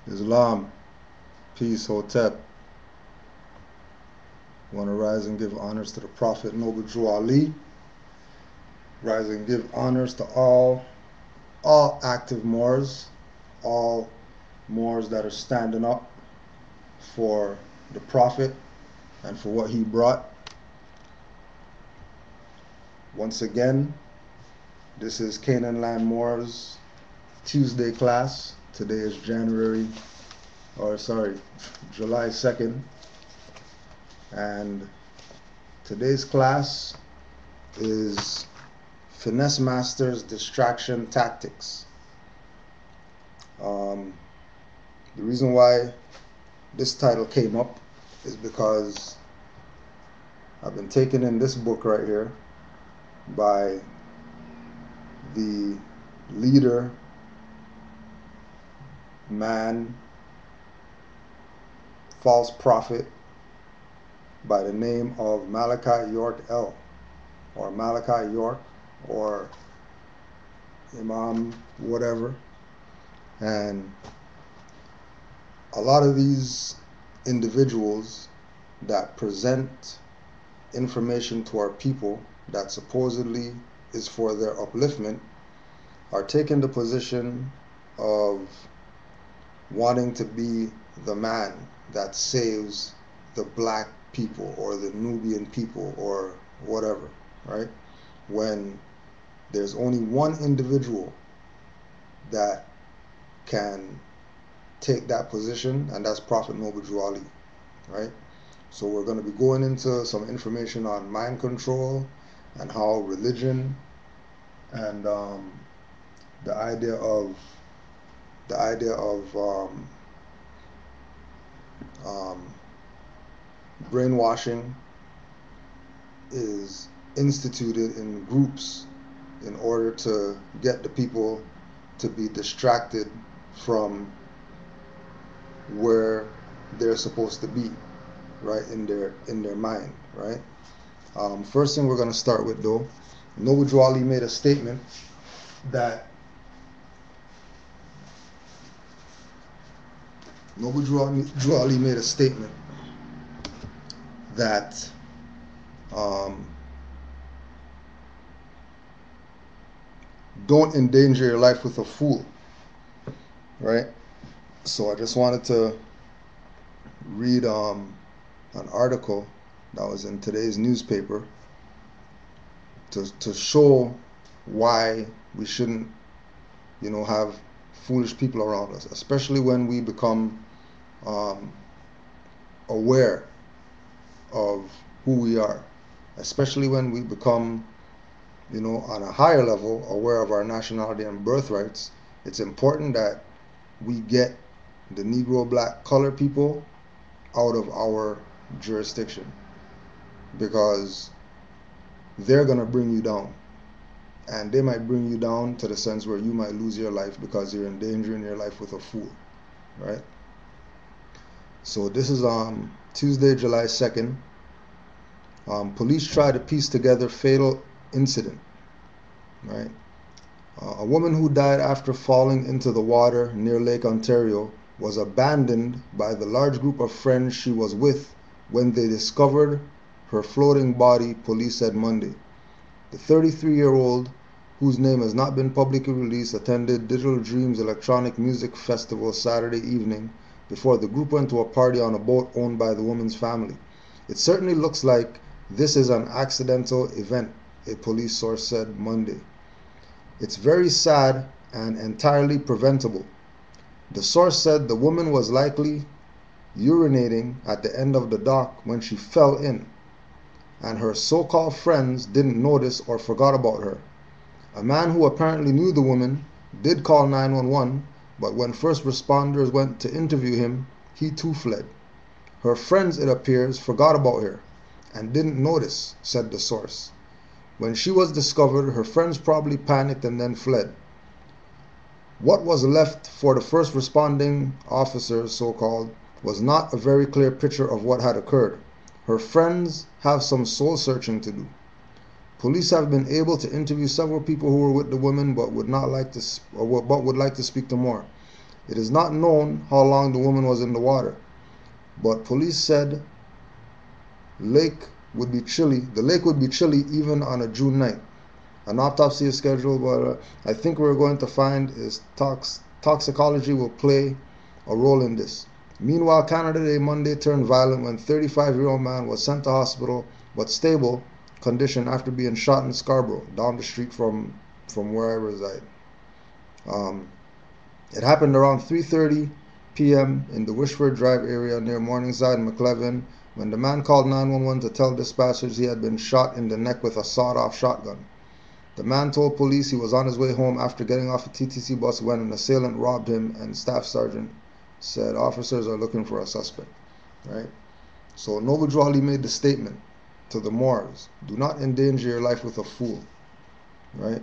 Islam, peace, Hotep. Want to rise and give honors to the Prophet Noble Drew Ali. Rise and give honors to all active Moors, all Moors that are standing up for the Prophet and for what he brought. Once again, this is Canaanland Moors Tuesday class. Today is July 2nd. And today's class is Finesse Masters Distraction Tactics. The reason why this title came up is because I've been taken in this book right here by the leader, man, false prophet by the name of Malachi York L, or Malachi York, or Imam whatever. And a lot of these individuals that present information to our people that supposedly is for their upliftment are taking the position of wanting to be the man that saves the black people or the Nubian people or whatever, right? When there's only one individual that can take that position, and that's Prophet Noble Drew Ali, right? So we're going to be going into some information on mind control and how religion and the idea of brainwashing is instituted in groups in order to get the people to be distracted from where they're supposed to be, right, in their mind, right? First thing we're going to start with, though, Noble Drew Ali made a statement that Drew Ali made a statement that don't endanger your life with a fool, right? So I just wanted to read an article that was in today's newspaper to show why we shouldn't, have foolish people around us, especially when we become aware of who we are, especially when we become, on a higher level, aware of our nationality and birthrights. It's important that we get the Negro, black, color people out of our jurisdiction, because they're going to bring you down, and they might bring you down to the sense where you might lose your life because you're endangering your life with a fool, right? So this is Tuesday, July 2nd. Police try to piece together fatal incident, right? A woman who died after falling into the water near Lake Ontario was abandoned by the large group of friends she was with when they discovered her floating body, police said Monday. The 33-year-old, whose name has not been publicly released, attended Digital Dreams Electronic Music Festival Saturday evening before the group went to a party on a boat owned by the woman's family. It certainly looks like this is an accidental event, a police source said Monday. It's very sad and entirely preventable. The source said the woman was likely urinating at the end of the dock when she fell in, and her so-called friends didn't notice or forgot about her. A man who apparently knew the woman did call 911, but when first responders went to interview him, he too fled. Her friends, it appears, forgot about her and didn't notice, said the source. When she was discovered, her friends probably panicked and then fled. What was left for the first responding officers, so-called, was not a very clear picture of what had occurred. Her friends have some soul searching to do. Police have been able to interview several people who were with the woman, but would like to speak to more. It is not known how long the woman was in the water, but police said lake would be chilly. The lake would be chilly even on a June night. An autopsy is scheduled, but I think we're going to find is toxicology will play a role in this. Meanwhile, Canada Day Monday turned violent when 35-year-old man was sent to hospital but stable condition after being shot in Scarborough, down the street from where I reside. It happened around 3:30 p.m. in the Wishford Drive area near Morningside and McLevin when the man called 911 to tell dispatchers he had been shot in the neck with a sawed-off shotgun. The man told police he was on his way home after getting off a TTC bus when an assailant robbed him, and Staff Sergeant said officers are looking for a suspect. Right? So Nobudrali made the statement to the Moors, do not endanger your life with a fool. Right?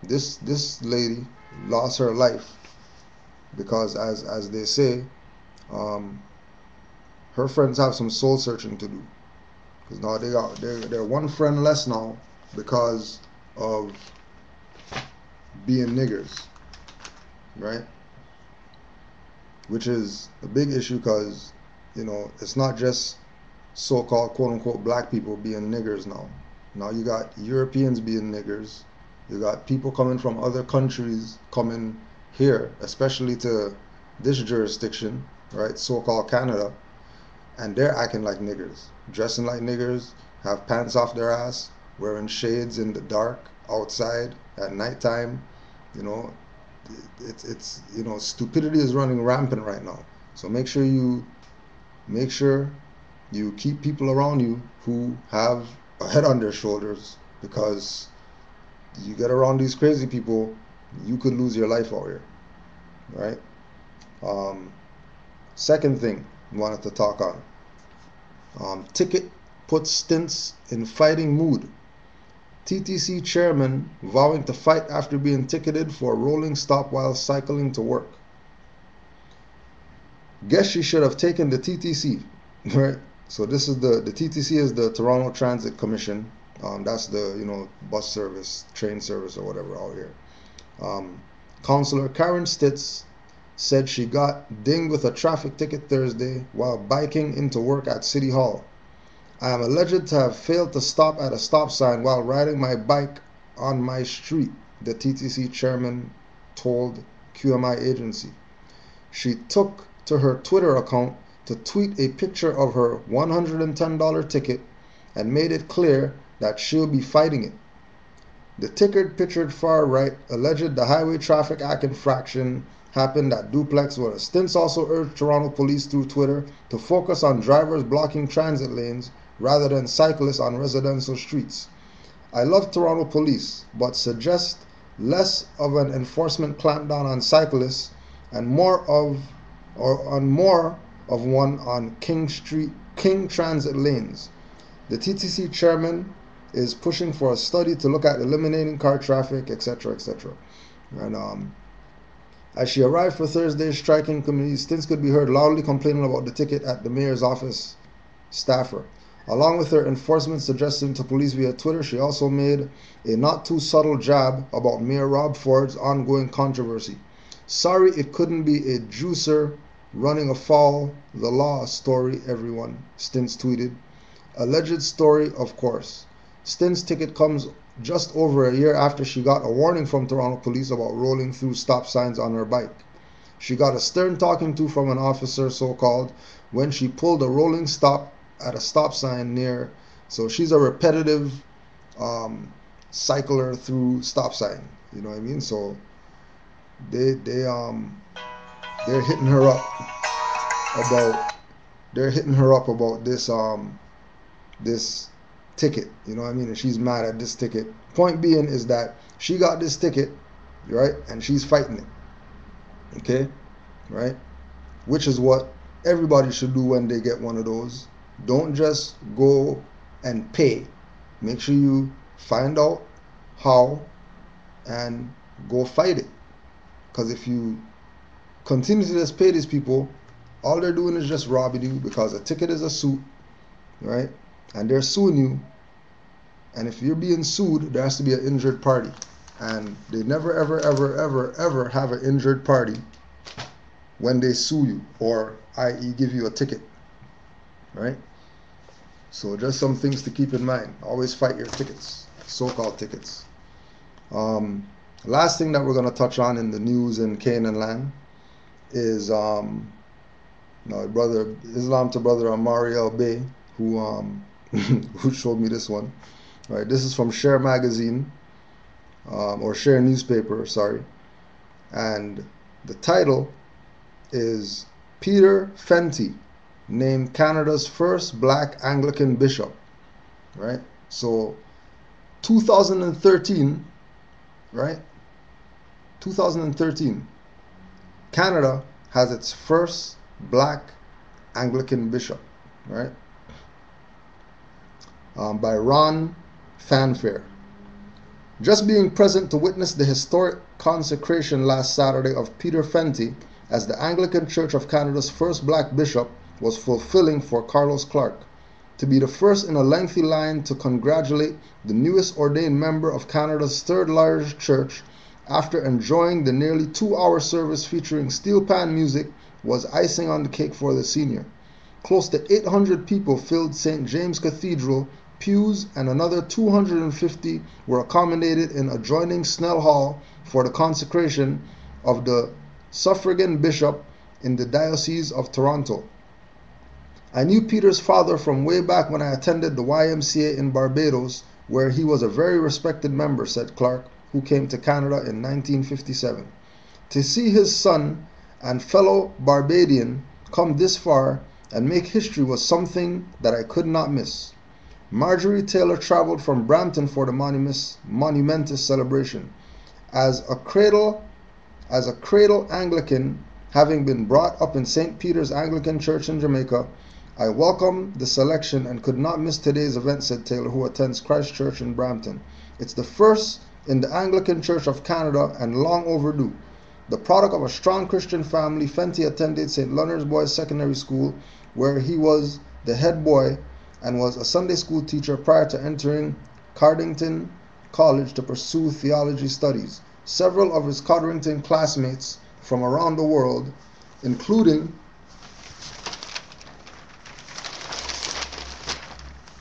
This lady lost her life because, as they say, her friends have some soul searching to do. Because now they're one friend less now because of being niggers, right? Which is a big issue because, it's not just so-called quote-unquote black people being niggers now. Now you got Europeans being niggers. You got people coming from other countries coming here, especially to this jurisdiction, right? So-called Canada, and they're acting like niggers, dressing like niggers, have pants off their ass, wearing shades in the dark outside at nighttime. It's stupidity is running rampant right now. So make sure you keep people around you who have a head on their shoulders, because you get around these crazy people, you could lose your life out here, right? Second thing I wanted to talk on, ticket puts stints in fighting mood. TTC chairman vowing to fight after being ticketed for a rolling stop while cycling to work. Guess she should have taken the TTC, right? So this is the TTC is the Toronto Transit Commission. That's the bus service, train service, or whatever out here. Councillor Karen Stitz said she got dinged with a traffic ticket Thursday while biking into work at City Hall. I am alleged to have failed to stop at a stop sign while riding my bike on my street, the TTC chairman told QMI agency. She took to her Twitter account to tweet a picture of her $110 ticket and made it clear that she'll be fighting it. The ticket pictured far right alleged the Highway Traffic Act infraction happened at Duplex, where Stintz also urged Toronto police through Twitter to focus on drivers blocking transit lanes rather than cyclists on residential streets. I love Toronto police, but suggest less of an enforcement clampdown on cyclists and more of one on King transit lanes. The TTC chairman is pushing for a study to look at eliminating car traffic, etc., etc. And as she arrived for Thursday's striking committee, Stintz could be heard loudly complaining about the ticket at the mayor's office staffer. Along with her enforcement suggestion to police via Twitter, she also made a not too subtle jab about Mayor Rob Ford's ongoing controversy. Sorry it couldn't be a juicer running afoul the law story, everyone, Stintz tweeted. Alleged story, of course. Stint's ticket comes just over a year after she got a warning from Toronto police about rolling through stop signs on her bike. She got a stern talking to from an officer, so-called, when she pulled a rolling stop at a stop sign near. So she's a repetitive cycler through stop sign. You know what I mean? So they're hitting her up about this ticket. You know what I mean? And she's mad at this ticket. Point being is that she got this ticket, right? And she's fighting it. Okay? Right? Which is what everybody should do when they get one of those. Don't just go and pay. Make sure you find out how and go fight it. Because if you continue to just pay these people, all they're doing is just robbing you, because a ticket is a suit, right? And they're suing you. And if you're being sued, there has to be an injured party. And they never, ever, ever, ever, ever have an injured party when they sue you, or i.e. give you a ticket, right? So just some things to keep in mind. Always fight your tickets, so-called tickets. Last thing that we're going to touch on in the news in Canaanland is brother Islam to brother Amari El Bey, who who showed me this one. Right, this is from Share Magazine, or Share Newspaper, sorry, and the title is Peter Fenty named Canada's first black Anglican bishop. Right, so 2013, right? 2013, Canada has its first black Anglican bishop, right? By Ron Fanfare. Just being present to witness the historic consecration last Saturday of Peter Fenty as the Anglican Church of Canada's first black bishop was fulfilling for Carlos Clark. To be the first in a lengthy line to congratulate the newest ordained member of Canada's third largest church after enjoying the nearly 2-hour service featuring steel pan music was icing on the cake for the senior. Close to 800 people filled St. James Cathedral pews, and another 250 were accommodated in adjoining Snell Hall for the consecration of the suffragan bishop in the Diocese of Toronto. I knew Peter's father from way back when I attended the YMCA in Barbados, where he was a very respected member, said Clark, who came to Canada in 1957. To see his son and fellow Barbadian come this far and make history was something that I could not miss. Marjorie Taylor traveled from Brampton for the monumentous celebration. As a cradle Anglican, having been brought up in St. Peter's Anglican Church in Jamaica, I welcome the selection and could not miss today's event, said Taylor, who attends Christ Church in Brampton. It's the first in the Anglican Church of Canada and long overdue. The product of a strong Christian family, Fenty attended St. Leonard's Boys Secondary School, where he was the head boy and was a Sunday school teacher prior to entering Cardington College to pursue theology studies. Several of his Cardington classmates from around the world, including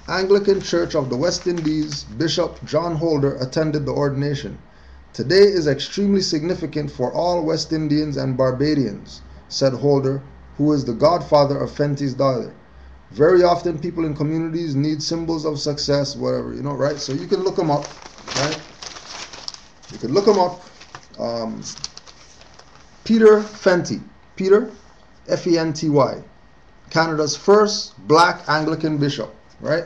Anglican Church of the West Indies Bishop John Holder, attended the ordination. Today is extremely significant for all West Indians and Barbadians, said Holder, who is the godfather of Fenty's daughter. Very often people in communities need symbols of success, whatever, right? So you can look them up, right? You can look them up. Peter Fenty, Peter, F-E-N-T-Y, Canada's first black Anglican bishop, right?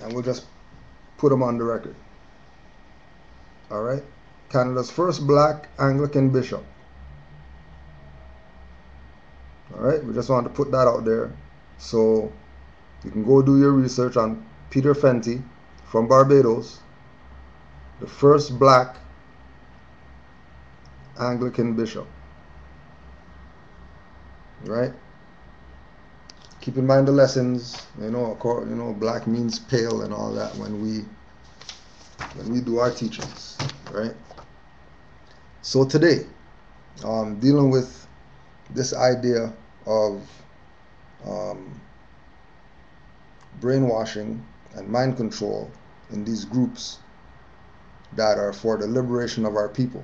And we'll just put him on the record. All right? Canada's first black Anglican bishop. All right? We just wanted to put that out there. So you can go do your research on Peter Fenty from Barbados, the first black Anglican bishop. Right? Keep in mind the lessons. Black means pale and all that when we do our teachings. Right? So today, dealing with this idea of brainwashing and mind control in these groups that are for the liberation of our people,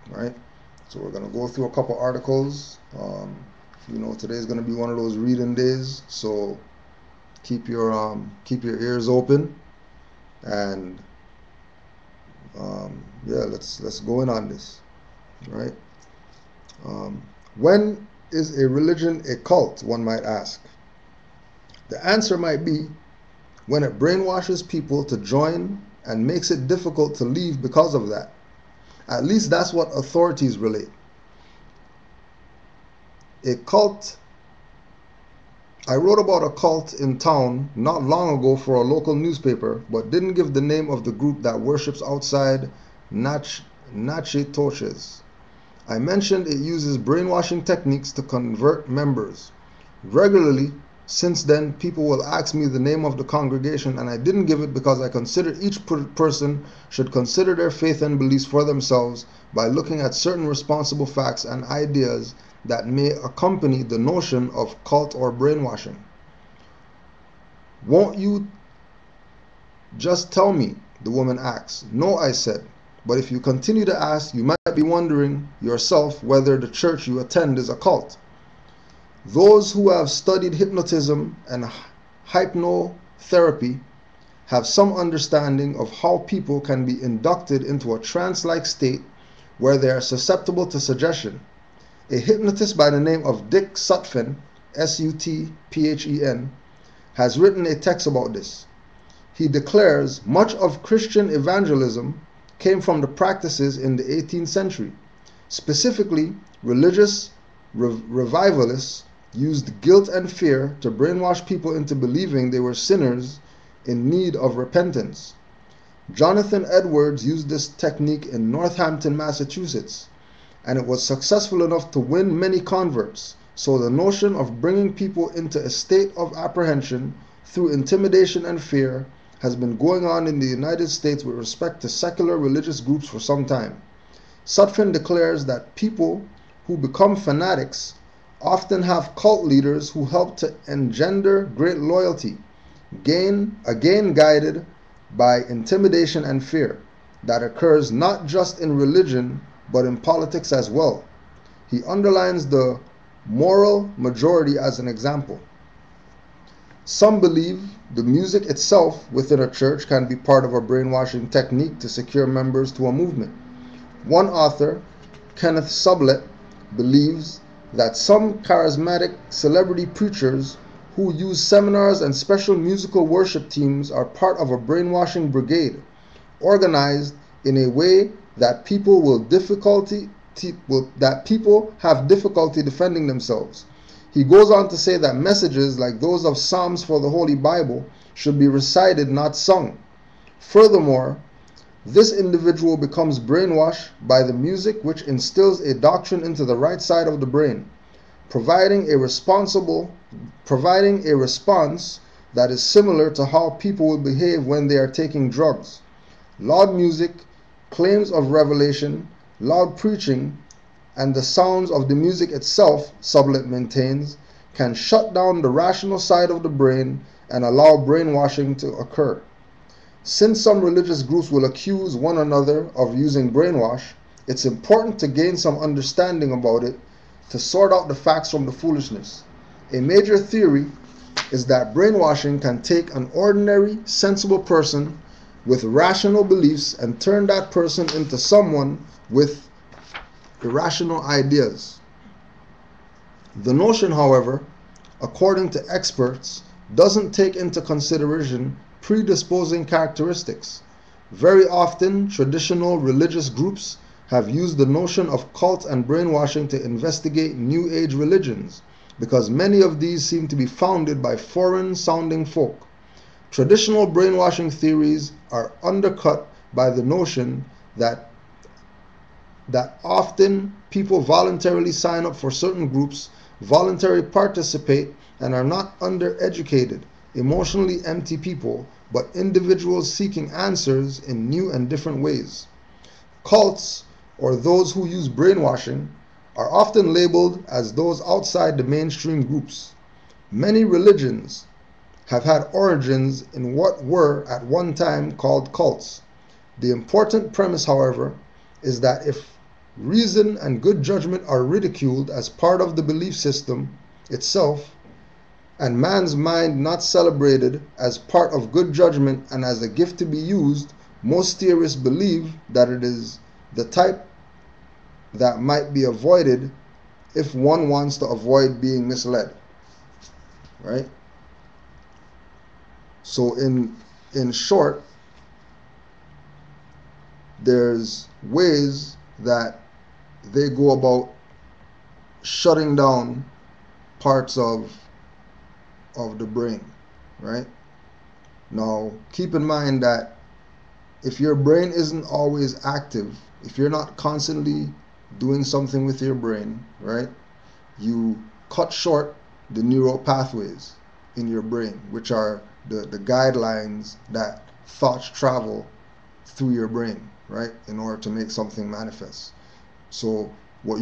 right? So we're going to go through a couple articles. Today's going to be one of those reading days, so keep your ears open, and let's go in on this, right? When is a religion a cult, one might ask? The answer might be when it brainwashes people to join and makes it difficult to leave because of that. At least that's what authorities relate. A cult. I wrote about a cult in town not long ago for a local newspaper, but didn't give the name of the group that worships outside Natchitoches. I mentioned it uses brainwashing techniques to convert members. Regularly, Since then, people will ask me the name of the congregation, and I didn't give it because I consider each person should consider their faith and beliefs for themselves by looking at certain responsible facts and ideas that may accompany the notion of cult or brainwashing. Won't you just tell me? The woman asked. No, I said. But if you continue to ask, you might be wondering yourself whether the church you attend is a cult. Those who have studied hypnotism and hypnotherapy have some understanding of how people can be inducted into a trance-like state where they are susceptible to suggestion. A hypnotist by the name of Dick Sutphen, S-U-T-P-H-E-N, has written a text about this. He declares much of Christian evangelism came from the practices in the 18th century. Specifically, religious revivalists used guilt and fear to brainwash people into believing they were sinners in need of repentance. Jonathan Edwards used this technique in Northampton, Massachusetts, and it was successful enough to win many converts. So the notion of bringing people into a state of apprehension through intimidation and fear has been going on in the United States with respect to secular religious groups for some time. Sutphen declares that people who become fanatics often have cult leaders who help to engender great loyalty, again guided by intimidation and fear that occurs not just in religion but in politics as well. He underlines the moral majority as an example. Some believe the music itself within a church can be part of a brainwashing technique to secure members to a movement. One author, Kenneth Sublett, believes that some charismatic celebrity preachers who use seminars and special musical worship teams are part of a brainwashing brigade, organized in a way that people have difficulty defending themselves. He goes on to say that messages like those of Psalms for the Holy Bible should be recited, not sung. Furthermore, this individual becomes brainwashed by the music, which instills a doctrine into the right side of the brain, providing a response that is similar to how people will behave when they are taking drugs. Loud music, claims of revelation, loud preaching, and the sounds of the music itself, Sublett maintains, can shut down the rational side of the brain and allow brainwashing to occur. Since some religious groups will accuse one another of using brainwash, it's important to gain some understanding about it to sort out the facts from the foolishness. A major theory is that brainwashing can take an ordinary, sensible person with rational beliefs and turn that person into someone with irrational ideas. The notion, however, according to experts, doesn't take into consideration predisposing characteristics. Very often, traditional religious groups have used the notion of cult and brainwashing to investigate New Age religions, because many of these seem to be founded by foreign-sounding folk. Traditional brainwashing theories are undercut by the notion that often people voluntarily sign up for certain groups, voluntarily participate, and are not undereducated, emotionally empty people, but individuals seeking answers in new and different ways. Cults, or those who use brainwashing, are often labeled as those outside the mainstream groups. Many religions have had origins in what were at one time called cults. The important premise, however, is that if reason and good judgment are ridiculed as part of the belief system itself, and man's mind not celebrated as part of good judgment and as a gift to be used, most theorists believe that it is the type that might be avoided if one wants to avoid being misled. Right? So in short, there's ways that they go about shutting down parts of the brain, right? Now, keep in mind that if your brain isn't always active, if you're not constantly doing something with your brain, right, you cut short the neural pathways. in your brain, which are the guidelines that thoughts travel through your brain, right, in order to make something manifest. So what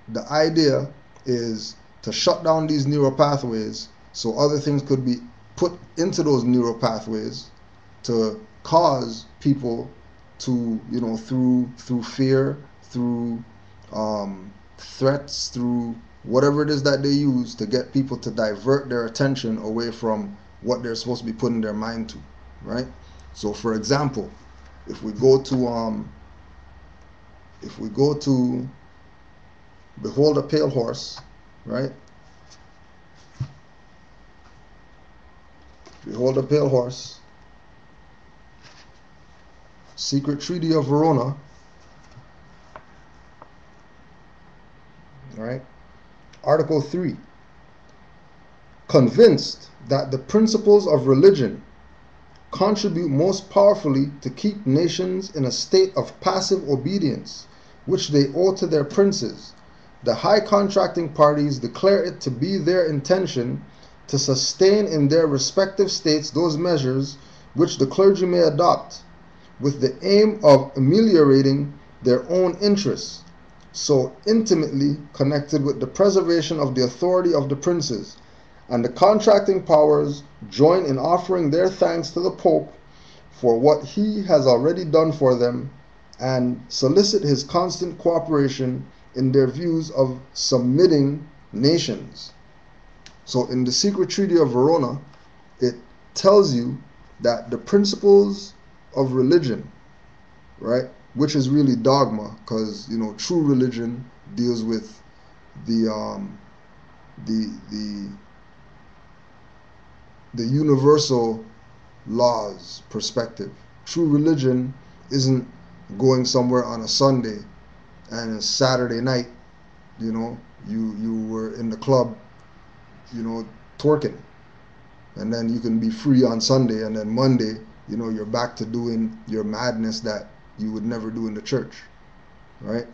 the idea is to shut down these neural pathways so other things could be put into those neural pathways to cause people to, through fear, through threats, through whatever it is that they use to get people to divert their attention away from what they're supposed to be putting their mind to, right? So, for example, if we go to Behold a Pale Horse, right? Behold a Pale Horse, Secret Treaty of Verona, right? Article 3. Convinced that the principles of religion contribute most powerfully to keep nations in a state of passive obedience, which they owe to their princes, the high contracting parties declare it to be their intention to sustain in their respective states those measures which the clergy may adopt, with the aim of ameliorating their own interests, so intimately connected with the preservation of the authority of the princes, and the contracting powers join in offering their thanks to the Pope for what he has already done for them, and solicit his constant cooperation in their views of submitting nations. So in the Secret Treaty of Verona, it tells you that the principles of religion, right, which is really dogma, because true religion deals with the universal laws perspective. True religion isn't going somewhere on a Sunday and it's Saturday night, you were in the club, twerking, and then you can be free on Sunday, and then Monday, you're back to doing your madness that you would never do in the church, right?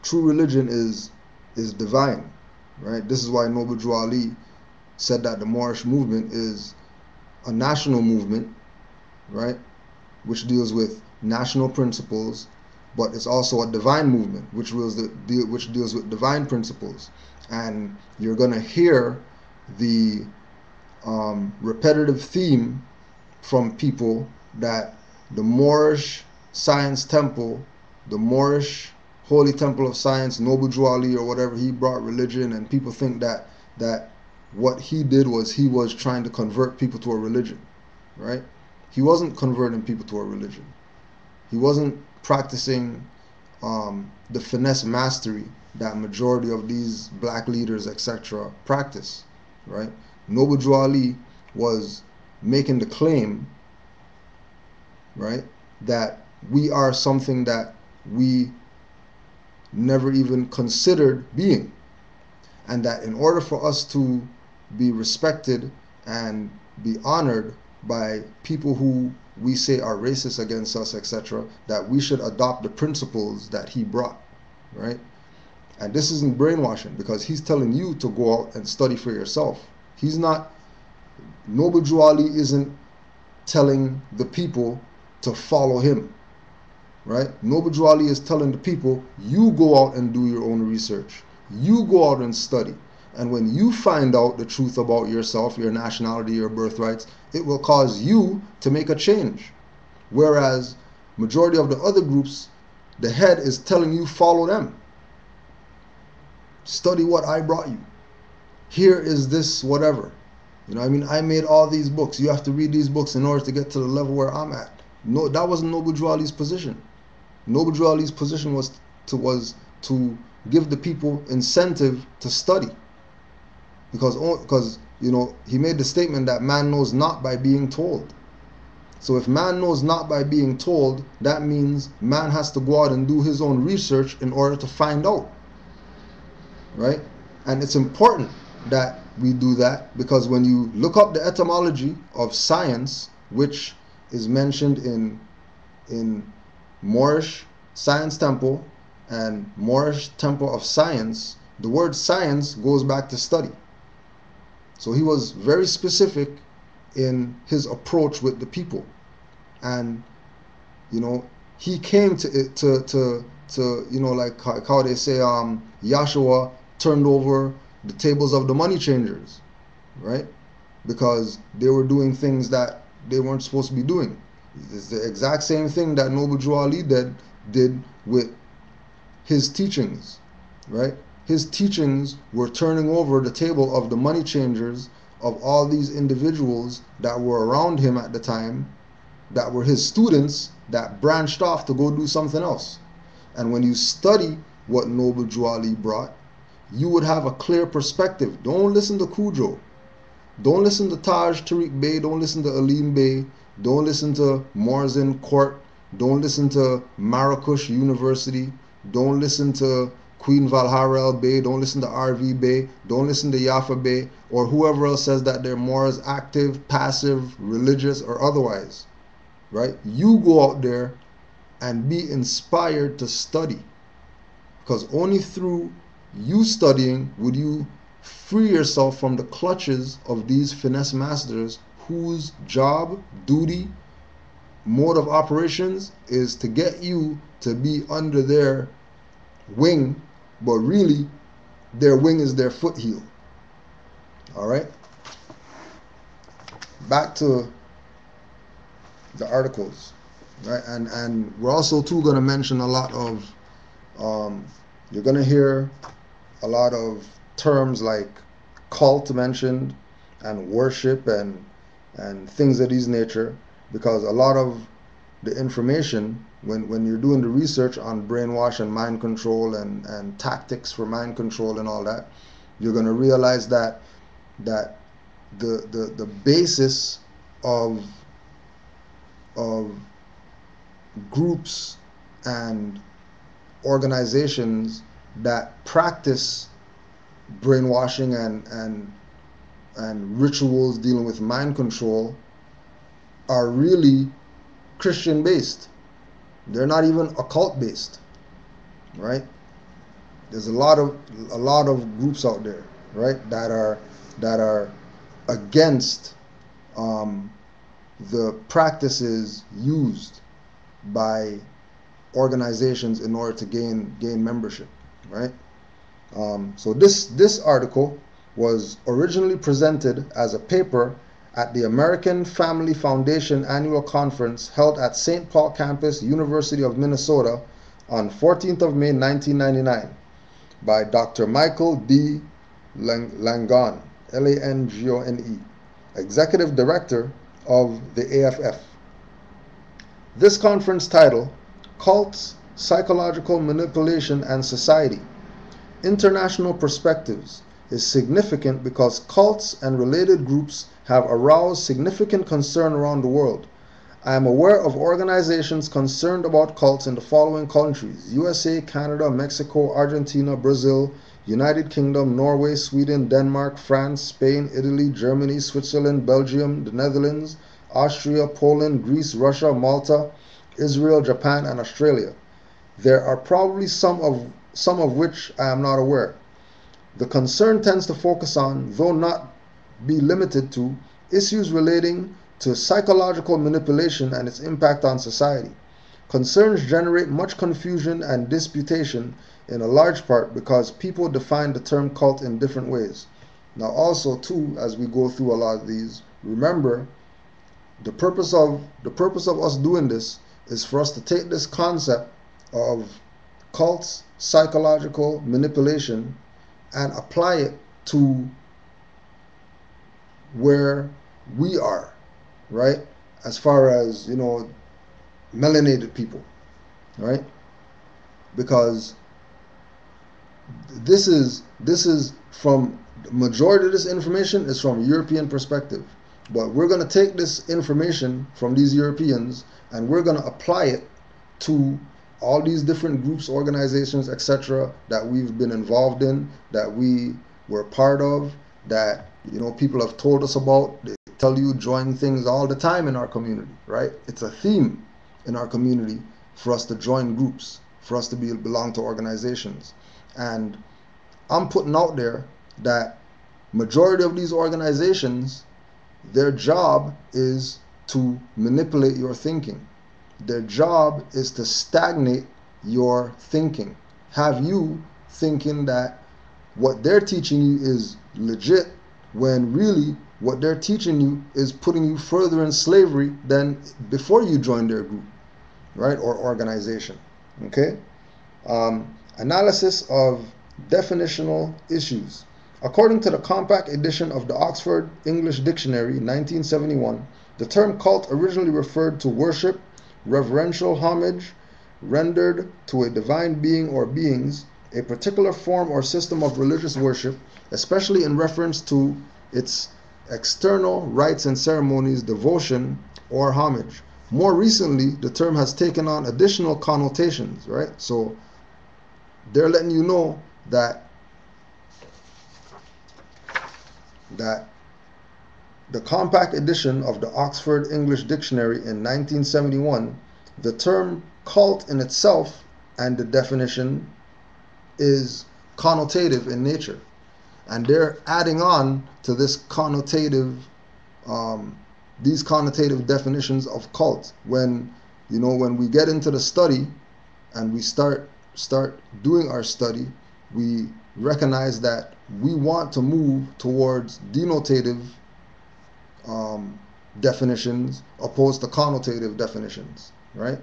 True religion is divine, right? This is why Noble Drew Ali said that the Moorish movement is a national movement, right, which deals with national principles, but it's also a divine movement, which deals with divine principles. And you're going to hear the repetitive theme from people that the Moorish Science Temple, the Moorish Holy Temple of Science, Noble Drew Ali or whatever, he brought religion, and people think that what he did was he was trying to convert people to a religion, right? He wasn't converting people to a religion. He wasn't practicing the finesse mastery that majority of these black leaders, etc., practice, right? Noble Drew Ali was making the claim, right, that we are something that we never even considered being, and that in order for us to be respected and be honored by people who we say are racist against us, etc., that we should adopt the principles that he brought, right? And this isn't brainwashing, because he's telling you to go out and study for yourself. He's not, Noble Drew Ali isn't telling the people to follow him, right? Noble Drew Ali is telling the people, you go out and do your own research. You go out and study. And when you find out the truth about yourself, your nationality, your birthrights, it will cause you to make a change. Whereas majority of the other groups, the head is telling you follow them. Study what I brought you. Here is this whatever. I made all these books. You have to read these books in order to get to the level where I'm at. No, that wasn't Noble Drew Ali's position. Noble Drew Ali's position was to give the people incentive to study. Because he made the statement that man knows not by being told. So if man knows not by being told, that means man has to go out and do his own research in order to find out, right? And it's important that we do that, because when you look up the etymology of science, which is mentioned in Moorish Science Temple and Moorish Temple of Science, the word science goes back to study. So he was very specific in his approach with the people. And you know, he came to it to you know, like how they say, Yahshua turned over the tables of the money changers, right? Because they were doing things that they weren't supposed to be doing. It's the exact same thing that Noble Drew Ali did with his teachings, right? His teachings were turning over the table of the money changers, of all these individuals that were around him at the time, that were his students, that branched off to go do something else. And when you study what Noble Drew Ali brought, you would have a clear perspective. Don't listen to Cujo. Don't listen to Taj Tariq Bey. Don't listen to Alim Bey. Don't listen to Morzin Court. Don't listen to Marrakesh University. Don't listen to Queen Valharel Bey. Don't listen to R.V. Bey. Don't listen to Yafa Bey, or whoever else says that they're more as active, passive, religious, or otherwise. Right? You go out there and be inspired to study, because only through you studying would you free yourself from the clutches of these finesse masters, whose job, duty, mode of operations is to get you to be under their wing, but really their wing is their footheel. All right, back to the articles, right? And we're also too going to mention a lot of you're going to hear a lot of terms like cult mentioned, and worship, and things of this nature, because a lot of the information, when you're doing the research on brainwash and mind control, and tactics for mind control and all that, you're going to realize that the basis of groups and organizations that practice brainwashing and rituals dealing with mind control are really Christian based. They're not even occult based, right? There's a lot of groups out there, right, that are against the practices used by organizations in order to gain membership, right? So this article was originally presented as a paper at the American Family Foundation annual conference held at St. Paul campus, University of Minnesota, on 14th of May 1999 by Dr. Michael D. Langone, Langone, Executive Director of the AFF. This conference title, Cults, Psychological Manipulation and Society, International Perspectives, is significant because cults and related groups have aroused significant concern around the world. I am aware of organizations concerned about cults in the following countries: USA, Canada, Mexico, Argentina, Brazil, United Kingdom, Norway, Sweden, Denmark, France, Spain, Italy, Germany, Switzerland, Belgium, the Netherlands, Austria, Poland, Greece, Russia, Malta, Israel, Japan, and Australia. There are probably some of which I am not aware. The concern tends to focus on, though not be limited to, issues relating to psychological manipulation and its impact on society. Concerns generate much confusion and disputation, in a large part because people define the term cult in different ways. Now also too, as we go through a lot of these, remember the purpose of us doing this is for us to take this concept of cults, psychological manipulation, and apply it to where we are, right? As far as, melanated people, right? Because this is from the majority of this information is from European perspective, but we're going to take this information from these Europeans and we're going to apply it to all these different groups, organizations, etc. that we've been involved in, that we were part of, that people have told us about. They tell you join things all the time in our community, right? It's a theme in our community for us to join groups, for us to belong to organizations. And I'm putting out there that majority of these organizations, their job is to manipulate your thinking. Their job is to stagnate your thinking. Have you thinking that what they're teaching you is legit, when really what they're teaching you is putting you further in slavery than before you joined their group, right, or organization. Okay. Analysis of definitional issues. According to the compact edition of the Oxford English Dictionary, 1971, the term cult originally referred to worship, reverential homage rendered to a divine being or beings, a particular form or system of religious worship, especially in reference to its external rites and ceremonies, devotion, or homage. More recently, the term has taken on additional connotations, right? So they're letting you know that the compact edition of the Oxford English Dictionary in 1971, the term cult in itself and the definition is connotative in nature, and they're adding on to this these connotative definitions of cult. When we get into the study and we start doing our study, we recognize that we want to move towards denotative definitions opposed to connotative definitions, right?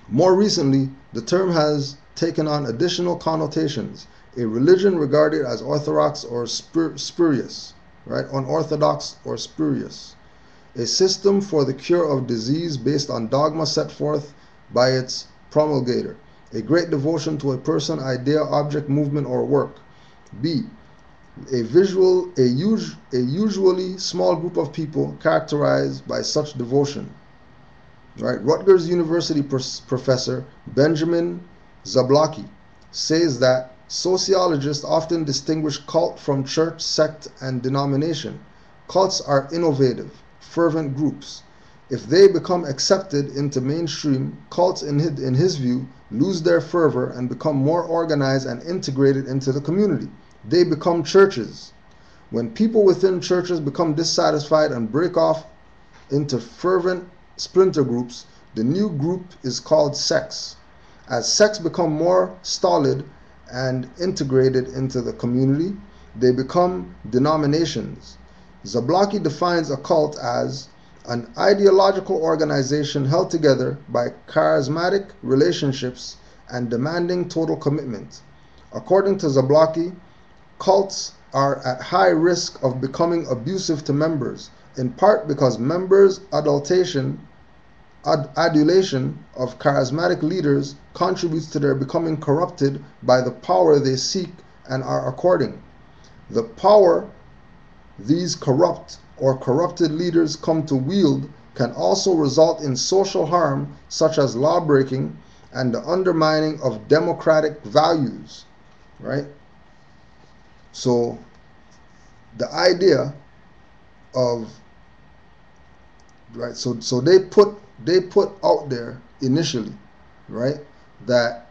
More recently, the term has taken on additional connotations: a religion regarded as orthodox or spurious, right? Unorthodox or spurious. A system for the cure of disease based on dogma set forth by its promulgator. A great devotion to a person, idea, object, movement, or work. B. A usually small group of people characterized by such devotion. Right? Rutgers University professor Benjamin Zablocki says that sociologists often distinguish cult from church, sect, and denomination. Cults are innovative, fervent groups. If they become accepted into mainstream, cults, in his view, lose their fervor and become more organized and integrated into the community. They become churches. When people within churches become dissatisfied and break off into fervent splinter groups, the new group is called sects. As sects become more stolid and integrated into the community, they become denominations. Zablocki defines a cult as an ideological organization held together by charismatic relationships and demanding total commitment. According to Zablocki, cults are at high risk of becoming abusive to members, in part because members' adulation of charismatic leaders contributes to their becoming corrupted by the power they seek and are according. The power these corrupt or corrupted leaders come to wield can also result in social harm, such as law breaking and the undermining of democratic values, right? So the idea of, right, so they put out there initially, right, that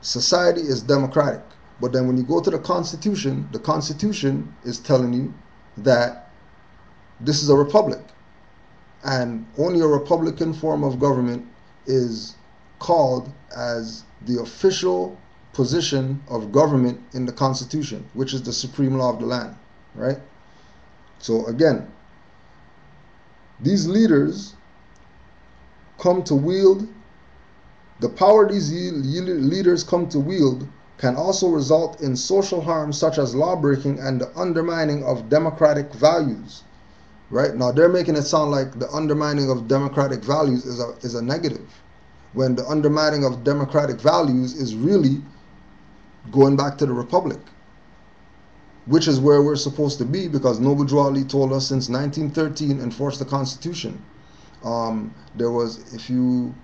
society is democratic. But then when you go to the Constitution is telling you that this is a republic, and only a republican form of government is called as the official position of government in the Constitution, which is the supreme law of the land, right? So again, these leaders come to wield the power. These leaders come to wield can also result in social harm, such as law breaking and the undermining of democratic values. Right? Now they're making it sound like the undermining of democratic values is a negative, when the undermining of democratic values is really going back to the republic, which is where we're supposed to be, because Noble Drew Ali told us since 1913 enforce the Constitution. There was, if you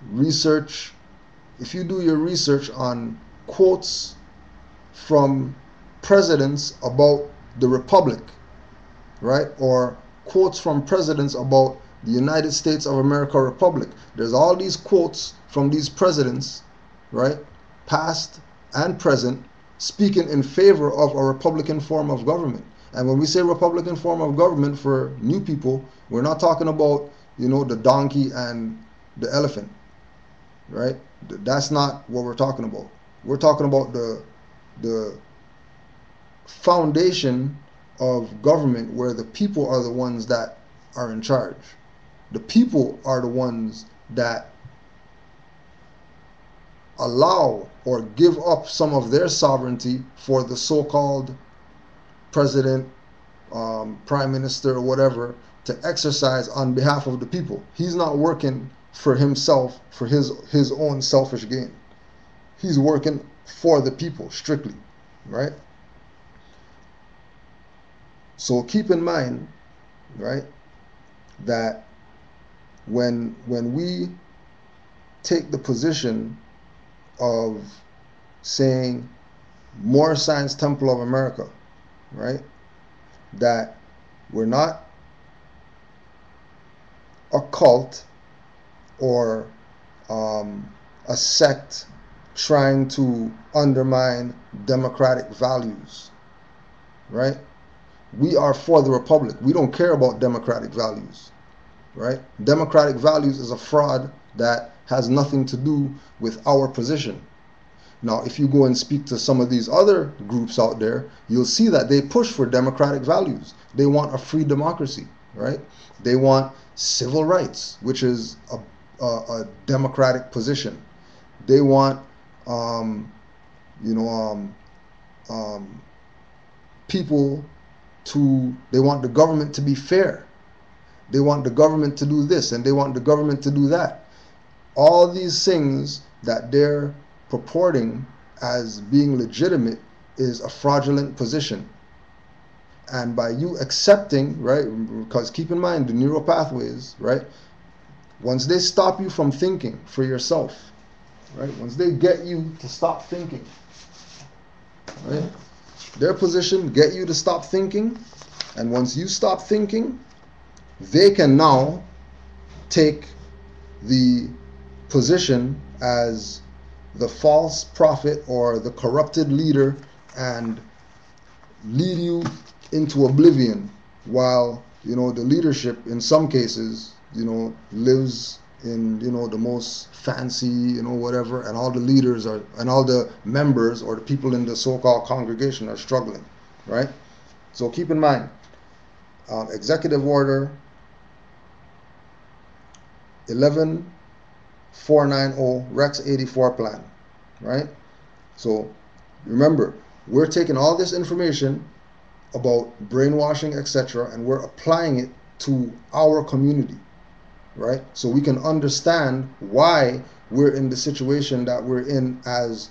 do your research on quotes from presidents about the republic, right, or quotes from presidents about the United States of America Republic, there's all these quotes from these presidents, right, past and present, speaking in favor of a Republican form of government. And when we say Republican form of government for new people, we're not talking about, the donkey and the elephant, right? That's not what we're talking about. We're talking about the foundation of government where the people are the ones that are in charge. The people are the ones that allow or give up some of their sovereignty for the so-called president, prime minister, or whatever, to exercise on behalf of the people. He's not working for himself, for his own selfish gain. He's working for the people strictly, right? So keep in mind, right, that when we take the position of saying more Science Temple of America, right, that we're not a cult or a sect trying to undermine democratic values, right? We are for the Republic. We don't care about democratic values, right? Democratic values is a fraud that has nothing to do with our position. Now, if you go and speak to some of these other groups out there, you'll see that they push for democratic values. They want a free democracy, right? They want civil rights, which is a democratic position. They want, people they want the government to be fair. They want the government to do this and they want the government to do that. All these things that they're purporting as being legitimate is a fraudulent position. And by you accepting, right, because keep in mind the neural pathways, right, once they stop you from thinking for yourself, right, once they get you to stop thinking, right, their position get you to stop thinking, and once you stop thinking, they can now take the position as the false prophet or the corrupted leader and lead you into oblivion, while the leadership in some cases lives in the most fancy whatever, and all the leaders are, and all the members or the people in the so-called congregation are struggling, right? So keep in mind, Executive Order 11490 Rex 84 plan, right? So remember, we're taking all this information about brainwashing, etc., and we're applying it to our community, right? So we can understand why we're in the situation that we're in as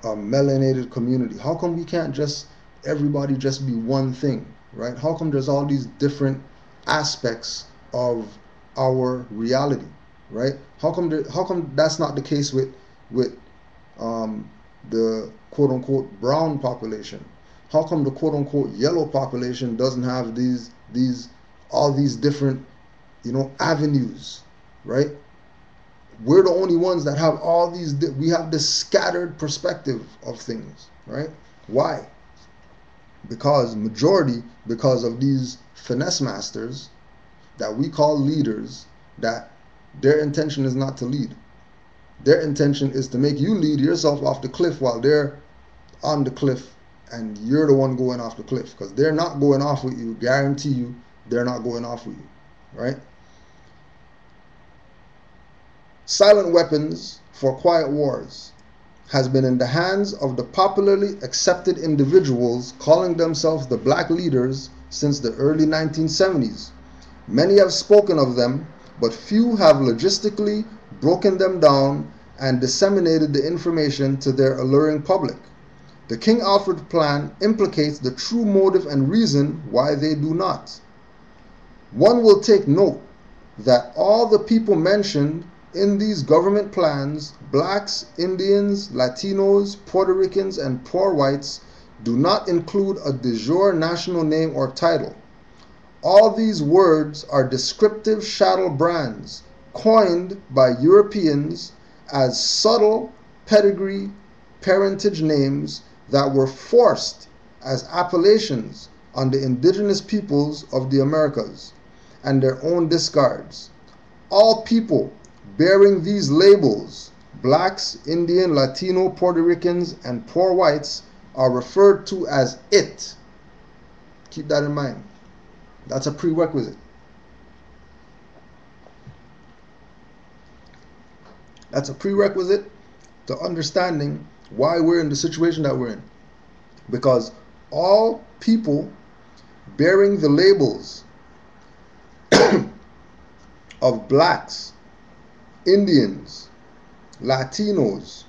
a melanated community. How come we can't just everybody just be one thing, right? How come there's all these different aspects of our reality, right? How come that's not the case with the quote unquote brown population? How come the quote unquote yellow population doesn't have all these different avenues, right? We're the only ones that have all these. We have this scattered perspective of things, right? Why? Because of these finesse masters that we call leaders, that their intention is not to lead. Their intention is to make you lead yourself off the cliff while they're on the cliff and you're the one going off the cliff, because they're not going off with you. Guarantee you, they're not going off with you, right? Silent weapons for quiet wars has been in the hands of the popularly accepted individuals calling themselves the black leaders since the early 1970s. Many have spoken of them, but few have logistically broken them down and disseminated the information to their alluring public. The King Alfred plan implicates the true motive and reason why they do not. One will take note that all the people mentioned in these government plans, blacks, Indians, Latinos, Puerto Ricans, and poor whites, do not include a de jure national name or title. All these words are descriptive chattel brands coined by Europeans as subtle pedigree parentage names that were forced as appellations on the indigenous peoples of the Americas and their own discards. All people bearing these labels, blacks, Indian, Latino, Puerto Ricans, and poor whites, are referred to as it. Keep that in mind. That's a prerequisite. That's a prerequisite to understanding why we're in the situation that we're in. Because all people bearing the labels of blacks, Indians, Latinos,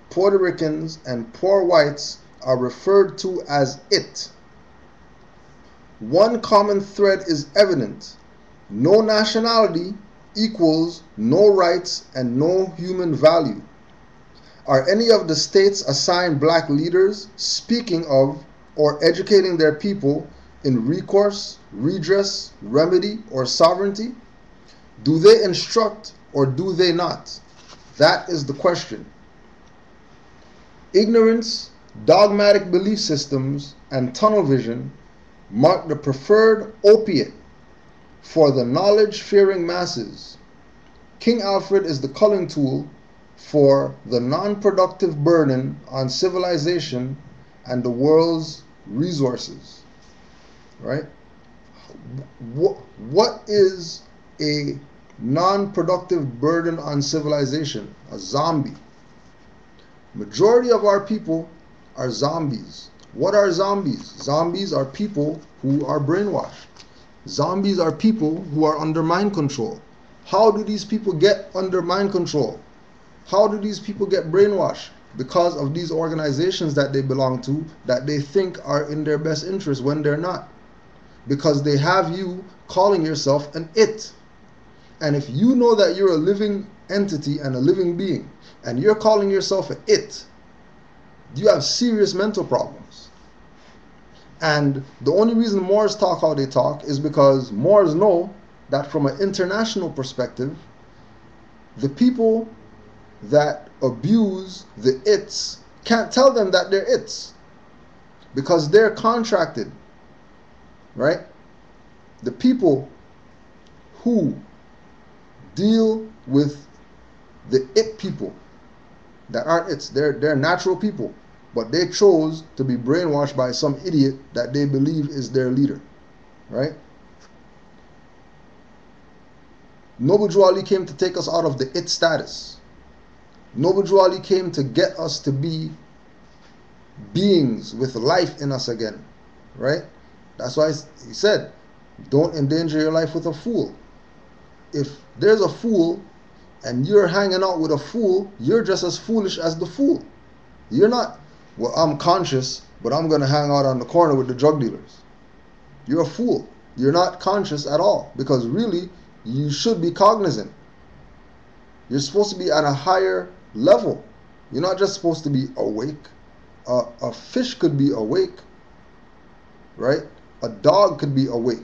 Puerto Ricans, and poor whites are referred to as it. One common thread is evident. No nationality equals no rights and no human value. Are any of the states assigned black leaders speaking of or educating their people in recourse, redress, remedy, or sovereignty? Do they instruct or do they not? That is the question. Ignorance, dogmatic belief systems, and tunnel vision mark the preferred opiate for the knowledge-fearing masses. King Alfred is the culling tool for the non-productive burden on civilization and the world's resources. Right? What is a non-productive burden on civilization? A zombie. Majority of our people are zombies. What are zombies? Zombies are people who are brainwashed. Zombies are people who are under mind control. How do these people get under mind control? How do these people get brainwashed? Because of these organizations that they belong to that they think are in their best interest when they're not. Because they have you calling yourself an it. And if you know that you're a living entity and a living being, and you're calling yourself an it, you have serious mental problems. And the only reason Moors talk how they talk is because Moors know that from an international perspective, the people that abuse the its can't tell them that they're its because they're contracted, right? The people who deal with the it people that aren't its, they're natural people, but they chose to be brainwashed by some idiot that they believe is their leader, right? Noble Drew Ali came to take us out of the it status. Noble Drew Ali came to get us to be beings with life in us again, right? That's why he said, don't endanger your life with a fool. If there's a fool and you're hanging out with a fool, you're just as foolish as the fool. You're not, well, I'm conscious, but I'm going to hang out on the corner with the drug dealers. You're a fool. You're not conscious at all, because really, you should be cognizant. You're supposed to be at a higher level. You're not just supposed to be awake. A fish could be awake, right? A dog could be awake.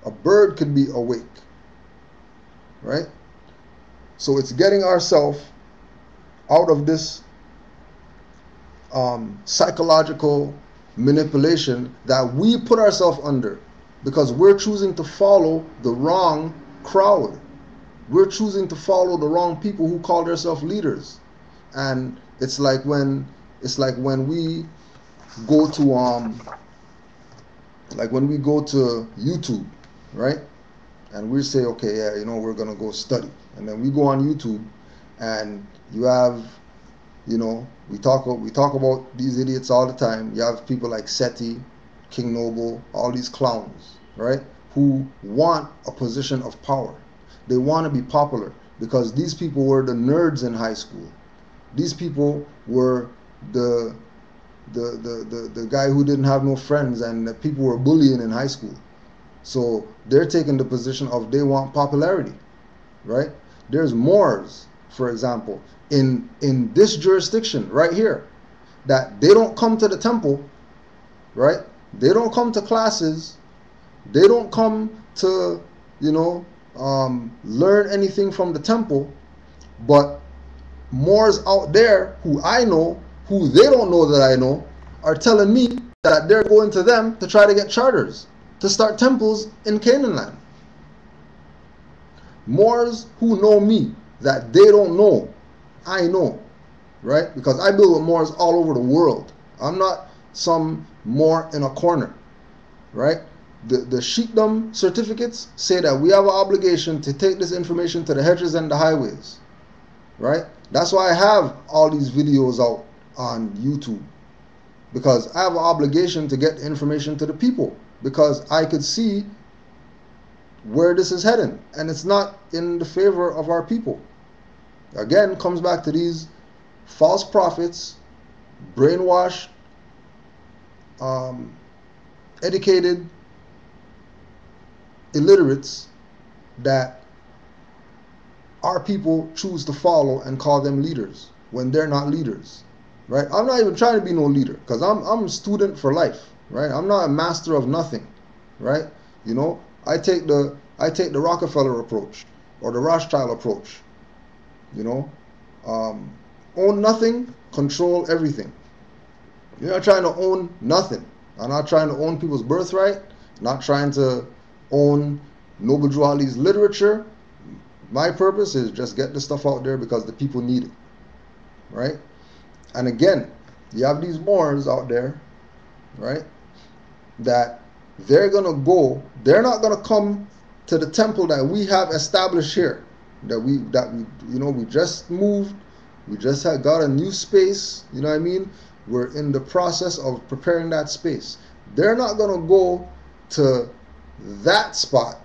A bird could be awake, right? So it's getting ourselves out of this psychological manipulation that we put ourselves under because we're choosing to follow the wrong crowd. We're choosing to follow the wrong people who call themselves leaders. And it's like when we go to YouTube, right? And we say, okay, yeah, we're gonna go study. And then we go on YouTube and you have, we talk about these idiots all the time. You have people like Seti, King Noble, all these clowns, right? Who want a position of power. They want to be popular because these people were the nerds in high school. These people were the guy who didn't have no friends and the people were bullying in high school. So they're taking the position of they want popularity, right? There's Moors, for example, in this jurisdiction right here, that they don't come to the temple, right? They don't come to classes. They don't come to, learn anything from the temple. But Moors out there who I know who they don't know that I know, are telling me that they're going to them to try to get charters to start temples in Canaanland. Moors who know me that they don't know, I know, right? Because I build with Moors all over the world. I'm not some Moor in a corner, right? The Sheikhdom certificates say that we have an obligation to take this information to the hedges and the highways, right? That's why I have all these videos out on YouTube, because I have an obligation to get the information to the people, because I could see where this is heading, and it's not in the favor of our people. Again, comes back to these false prophets, brainwashed, educated illiterates that our people choose to follow and call them leaders when they're not leaders, right? I'm not even trying to be no leader, because I'm a student for life, right? I'm not a master of nothing, right? You know, I take the Rockefeller approach or the Rothschild approach, you know, own nothing, control everything. You're not trying to own nothing. I'm not trying to own people's birthright, not trying to own Noble Drew Ali's literature. My purpose is just get the stuff out there because the people need it, right? And again, you have these Moors out there, right, that they're not gonna come to the temple that we have established here, that we just moved, we just got a new space, you know what I mean? We're in the process of preparing that space. They're not gonna go to that spot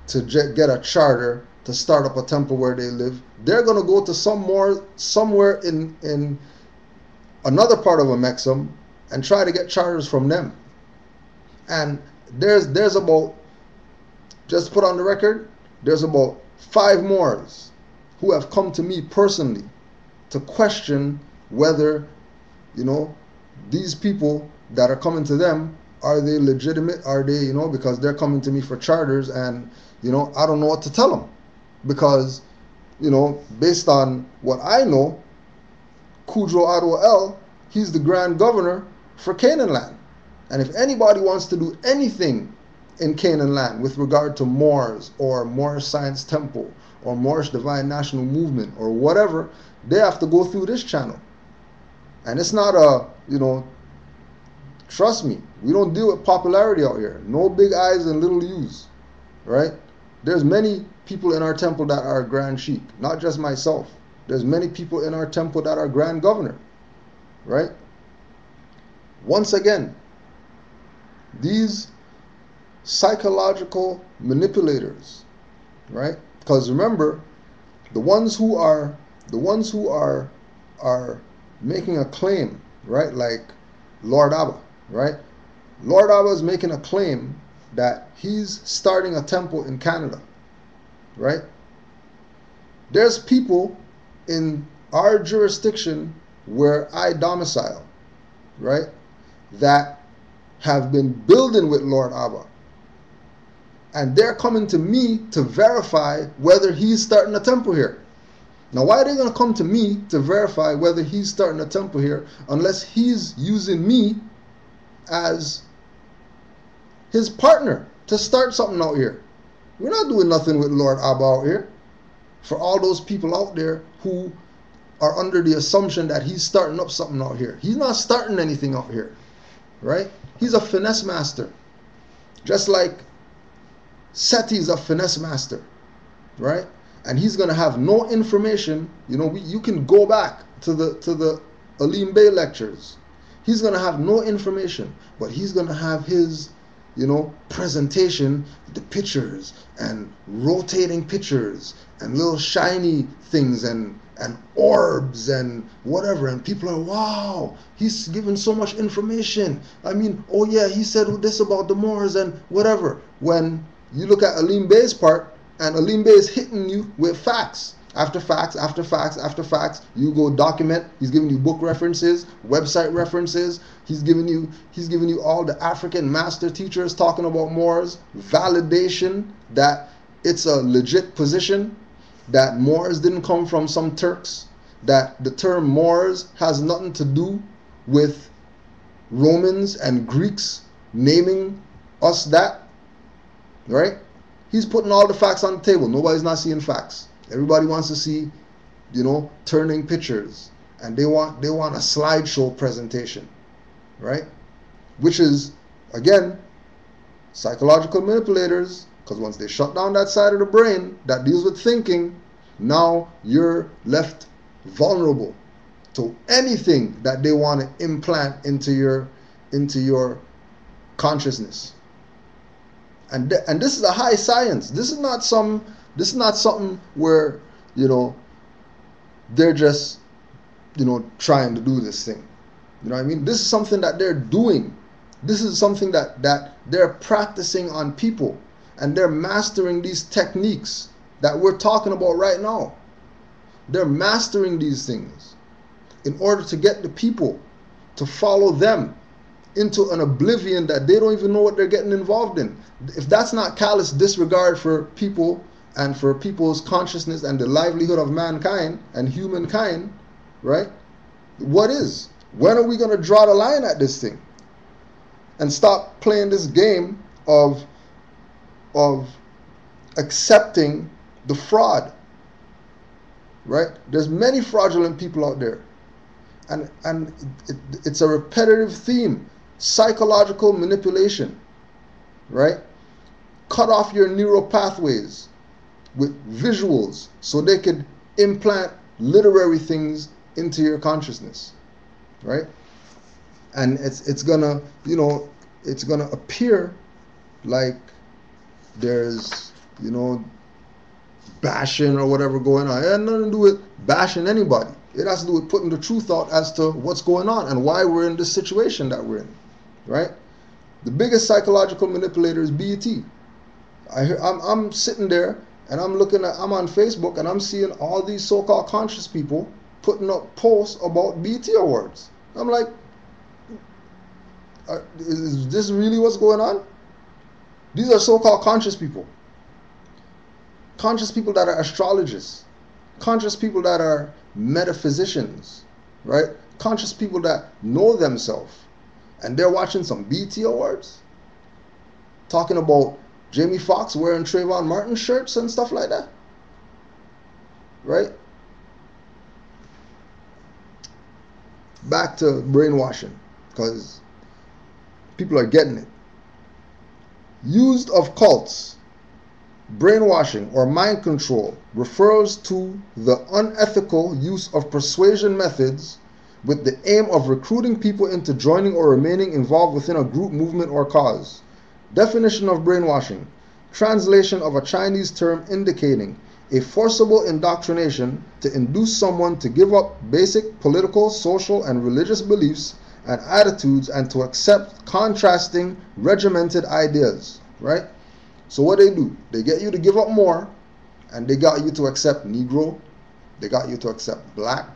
to get a charter to start up a temple where they live. They're gonna go to somewhere in another part of Amexem and try to get charters from them. And there's about, just put on the record, there's about 5 Moors who have come to me personally to question whether, you know, these people that are coming to them, are they legitimate? Are they, you know, because they're coming to me for charters, and, you know, I don't know what to tell them. Because, you know, based on what I know, Kudro Adwo El, he's the Grand Governor for Canaanland. And if anybody wants to do anything in Canaanland with regard to Moors or Moorish Science Temple or Moorish Divine National Movement or whatever, they have to go through this channel. And it's not a, you know, trust me, we don't deal with popularity out here. No big I's and little U's, right? There's many people in our temple that are Grand Sheik, not just myself. There's many people in our temple that are Grand Governor, right? Once again, these psychological manipulators, right? Because remember, the ones who are making a claim, right? Like Lord Abba, right? Lord Abba is making a claim that he's starting a temple in Canada, right? There's people in our jurisdiction where I domicile, right, that have been building with Lord Abba. And they're coming to me to verify whether he's starting a temple here. Now, why are they going to come to me to verify whether he's starting a temple here unless he's using me as his partner to start something out here? We're not doing nothing with Lord Abba out here. For all those people out there who are under the assumption that he's starting up something out here. He's not starting anything out here, right? He's a finesse master. Just like Seti's a finesse master, right? And he's going to have no information. You know, you can go back to the Alim Bey lectures. He's going to have no information, but he's going to have his, you know, presentation, the pictures and rotating pictures and little shiny things and orbs and whatever, and people are, wow, he's given so much information. I mean, oh yeah, he said this about the Moors and whatever. When you look at Alim Bey's part, and Alim Bey is hitting you with facts after facts after facts after facts. You go document. He's giving you book references, website references. He's giving you all the African master teachers talking about Moors, validation that it's a legit position, that Moors didn't come from some Turks, that the term Moors has nothing to do with Romans and Greeks naming us that, right? He's putting all the facts on the table. Nobody's not seeing facts. Everybody wants to see, turning pictures, and they want a slideshow presentation, right? Which is, again, psychological manipulators, because once they shut down that side of the brain that deals with thinking, now you're left vulnerable to anything that they want to implant into your consciousness. And this is a high science. This is not something where they're just trying to do this thing. You know what I mean? This is something that they're doing. This is something that they're practicing on people, and they're mastering these techniques that we're talking about right now. They're mastering these things in order to get the people to follow them into an oblivion that they don't even know what they're getting involved in. If that's not callous disregard for people and for people's consciousness and the livelihood of mankind and humankind, right? What is? When are we going to draw the line at this thing and stop playing this game of accepting the fraud, right? There's many fraudulent people out there, and it's a repetitive theme. Psychological manipulation, right? Cut off your neural pathways with visuals so they could implant literary things into your consciousness, right? And it's gonna appear like there's bashing or whatever going on. It has nothing to do with bashing anybody. It has to do with putting the truth out as to what's going on and why we're in this situation that we're in, right? The biggest psychological manipulator is BET. I'm sitting there and I'm on Facebook and I'm seeing all these so-called conscious people putting up posts about BET awards. I'm like, is this really what's going on? These are so-called conscious people. Conscious people that are astrologists. Conscious people that are metaphysicians, right? Conscious people that know themselves. And they're watching some BET awards? Talking about Jamie Foxx wearing Trayvon Martin shirts and stuff like that? Right? Back to brainwashing, because people are getting it. Used of cults, brainwashing or mind control refers to the unethical use of persuasion methods with the aim of recruiting people into joining or remaining involved within a group, movement, or cause. Definition of brainwashing: translation of a Chinese term indicating a forcible indoctrination to induce someone to give up basic political, social, and religious beliefs and attitudes and to accept contrasting, regimented ideas, right? So what they do, they get you to give up more, and they got you to accept Negro, they got you to accept Black,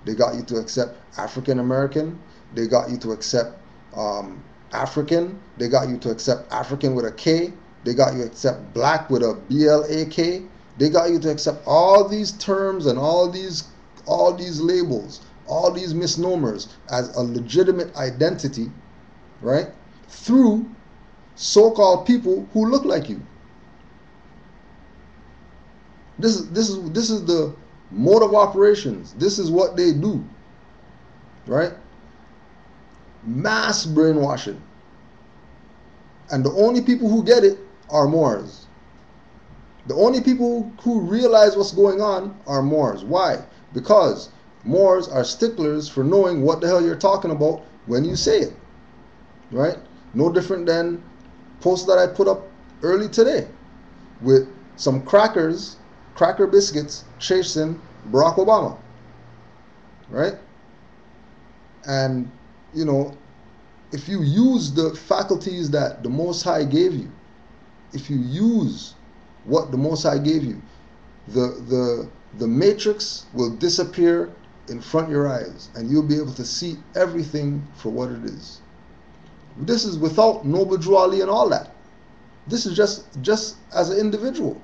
they got you to accept African American, they got you to accept African, they got you to accept African with a K, they got you to accept Black with a BLAK, they got you to accept all these terms and all these labels, all these misnomers as a legitimate identity, right? Through so-called people who look like you. This is the mode of operations. This is what they do, right? Mass brainwashing. And the only people who get it are Moors. The only people who realize what's going on are Moors. Why? Because Moors are sticklers for knowing what the hell you're talking about when you say it, right? No different than post that I put up early today with some cracker biscuits chasing Barack Obama, right? And if you use the faculties that the Most High gave you, if you use what the Most High gave you, the matrix will disappear in front of your eyes, and you'll be able to see everything for what it is. This is without Noble Drew Ali and all that. This is just as an individual,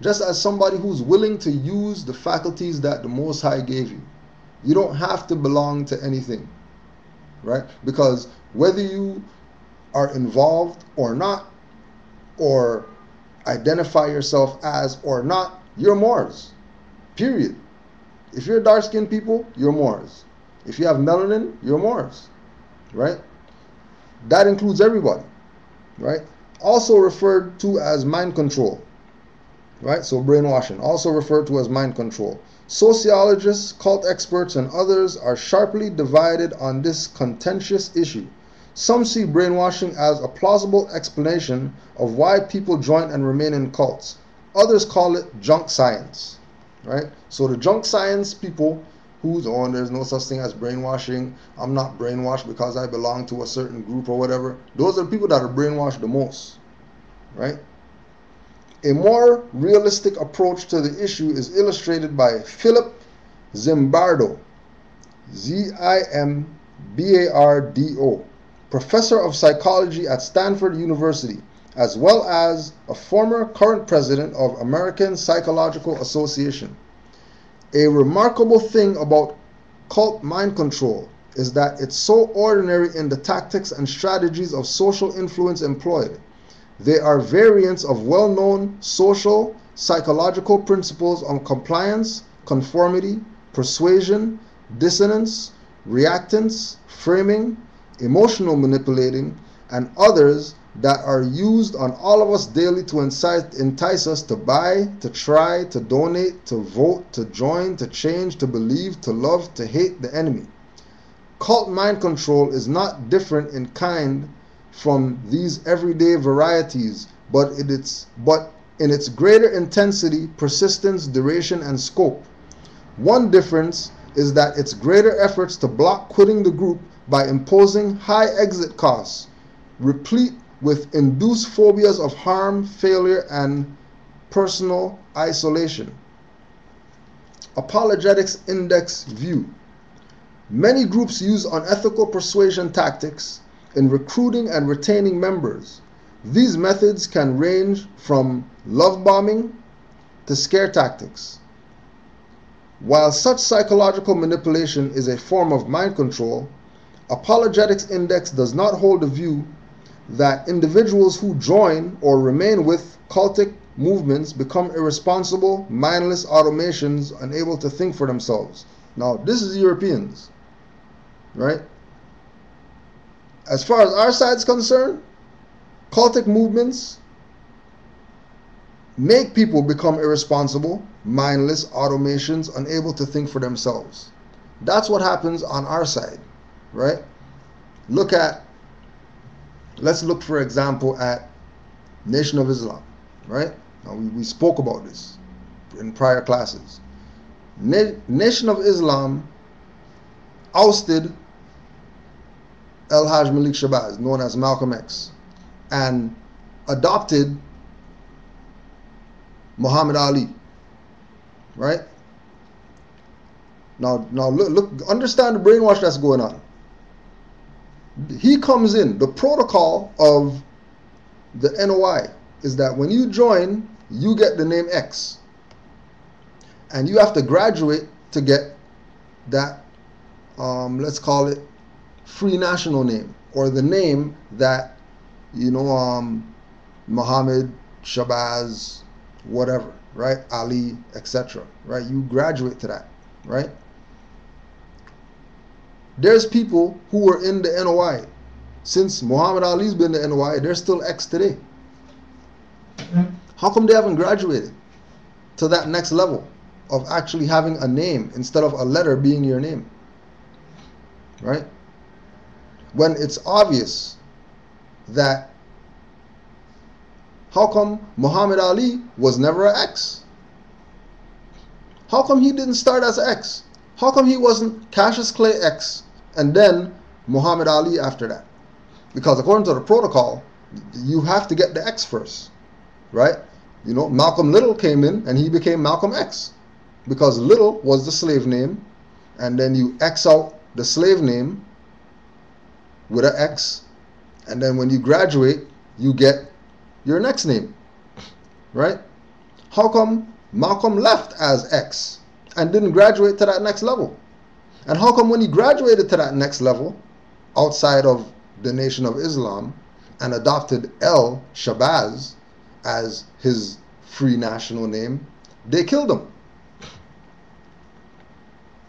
just as somebody who's willing to use the faculties that the Most High gave you. You don't have to belong to anything, right? Because whether you are involved or not, or identify yourself as or not, you're Moors. Period. If you're dark skinned people, you're Moors. If you have melanin, you're Moors. Right? That includes everybody. Right? Also referred to as mind control. Right? So brainwashing, also referred to as mind control. Sociologists, cult experts, and others are sharply divided on this contentious issue. Some see brainwashing as a plausible explanation of why people join and remain in cults. Others call it junk science. Right? So the junk science people who's on, there's no such thing as brainwashing, I'm not brainwashed because I belong to a certain group or whatever, those are the people that are brainwashed the most. Right? A more realistic approach to the issue is illustrated by Philip Zimbardo, Zimbardo, professor of psychology at Stanford University, as well as a former current president of American Psychological Association. A remarkable thing about cult mind control is that it's so ordinary in the tactics and strategies of social influence employed. They are variants of well-known social, psychological principles on compliance, conformity, persuasion, dissonance, reactance, framing, emotional manipulating, and others that are used on all of us daily to entice us to buy, to try, to donate, to vote, to join, to change, to believe, to love, to hate the enemy. Cult mind control is not different in kind from these everyday varieties, but in its greater intensity, persistence, duration, and scope. One difference is that its greater efforts to block quitting the group by imposing high exit costs, replete with induced phobias of harm, failure, and personal isolation. Apologetics Index View. Many groups use unethical persuasion tactics in recruiting and retaining members. These methods can range from love bombing to scare tactics. While such psychological manipulation is a form of mind control, Apologetics Index does not hold the view that individuals who join or remain with cultic movements become irresponsible, mindless automations unable to think for themselves. Now, this is Europeans, right? As far as our side is concerned, cultic movements make people become irresponsible, mindless automations unable to think for themselves. That's what happens on our side, right? Let's look for example at Nation of Islam, right? Now we spoke about this in prior classes. Nation of Islam ousted El-Hajj Malik Shabazz, known as Malcolm X, and adopted Muhammad Ali, right? Now look, understand the brainwash that's going on. He comes in, the protocol of the NOI is that when you join, you get the name X. And you have to graduate to get that, let's call it, free national name, or the name that, Muhammad, Shabazz, whatever, right? Ali, etc., right? You graduate to that, right? There's people who were in the NOI. Since Muhammad Ali's been in the NOI, they're still X today. How come they haven't graduated to that next level of actually having a name instead of a letter being your name? Right? When it's obvious that, how come Muhammad Ali was never an X? How come he didn't start as an X? How come he wasn't Cassius Clay X and then Muhammad Ali after that? Because according to the protocol, you have to get the X first, right? Malcolm Little came in and he became Malcolm X because Little was the slave name, and then you X out the slave name with an X, and then when you graduate, you get your next name, right? How come Malcolm left as X and didn't graduate to that next level? And how come when he graduated to that next level, outside of the Nation of Islam, and adopted El Shabazz as his free national name, they killed him?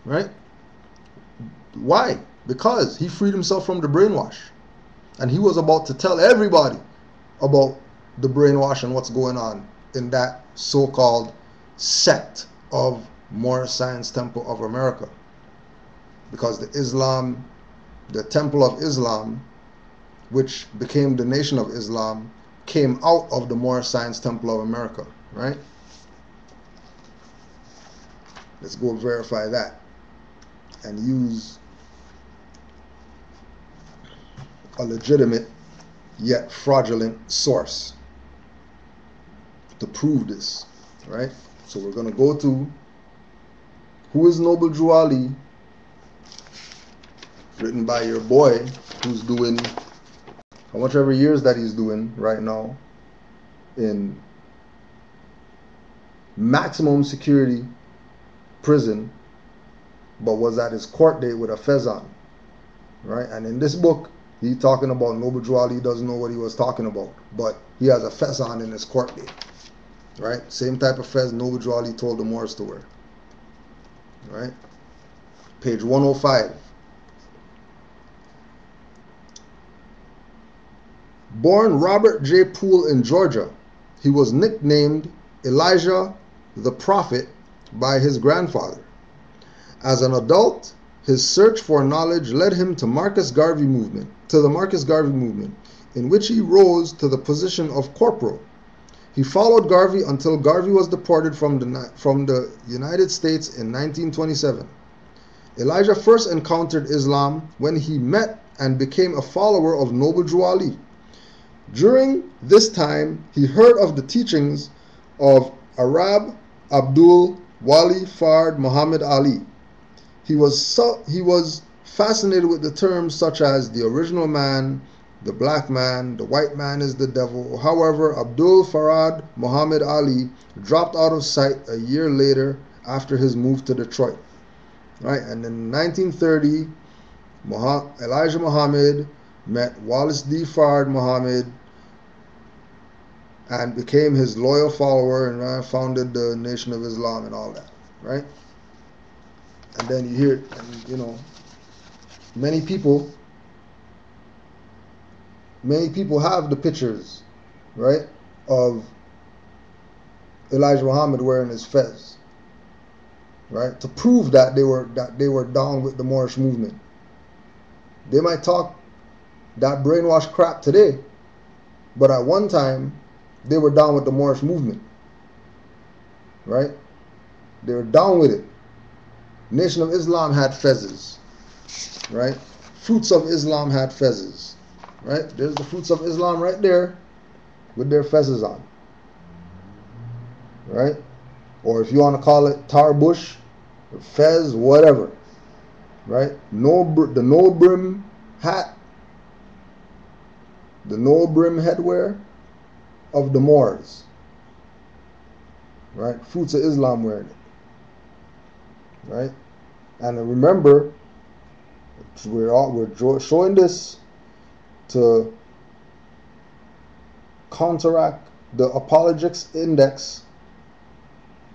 Right? Why? Because he freed himself from the brainwash. And he was about to tell everybody about the brainwash and what's going on in that so-called sect of Moorish Science Temple of America. Because the Temple of Islam, which became the Nation of Islam, came out of the Moorish Science Temple of America, right? Let's go verify that and use a legitimate yet fraudulent source to prove this, right? So we're going to go to Who is Noble Drew Ali, written by your boy, who's doing how much ever years that he's doing right now in maximum security prison, but was at his court date with a fez on, right? And in this book, he's talking about Noble Drew Ali doesn't know what he was talking about, but he has a fez on in his court date, right? Same type of fez Noble Drew Ali told the Moors to wear, right? Page 105. Born Robert J. Poole in Georgia, he was nicknamed Elijah the Prophet by his grandfather. As an adult, his search for knowledge led him to the Marcus Garvey movement, in which he rose to the position of corporal. He followed Garvey until Garvey was deported from the United States in 1927. Elijah first encountered Islam when he met and became a follower of Noble Drew Ali. During this time, he heard of the teachings of Arab Abdul Wali Fard Muhammad Ali. He was fascinated with the terms such as the original man, the black man, the white man is the devil. However, Abdul Farad Muhammad Ali dropped out of sight a year later after his move to Detroit. Right, and in 1930, Elijah Muhammad met Wallace D. Fard Muhammad and became his loyal follower and founded the Nation of Islam and all that, right? And then you hear, and you know, many people have the pictures, right, of Elijah Muhammad wearing his fez, right, to prove that they were down with the Moorish movement. They might talk that brainwash crap today, but at one time they were down with the Moorish movement, right? They were down with it. Nation of Islam had fezzes, right? Fruits of Islam had fezzes, right? There's the Fruits of Islam right there with their fezzes on, right? Or if you want to call it tarbush, fez, whatever, right? The no brim hat, the no brim headwear of the Moors, right? Fruits of Islam wearing it, right? And remember, we're showing this to counteract the apologetics index,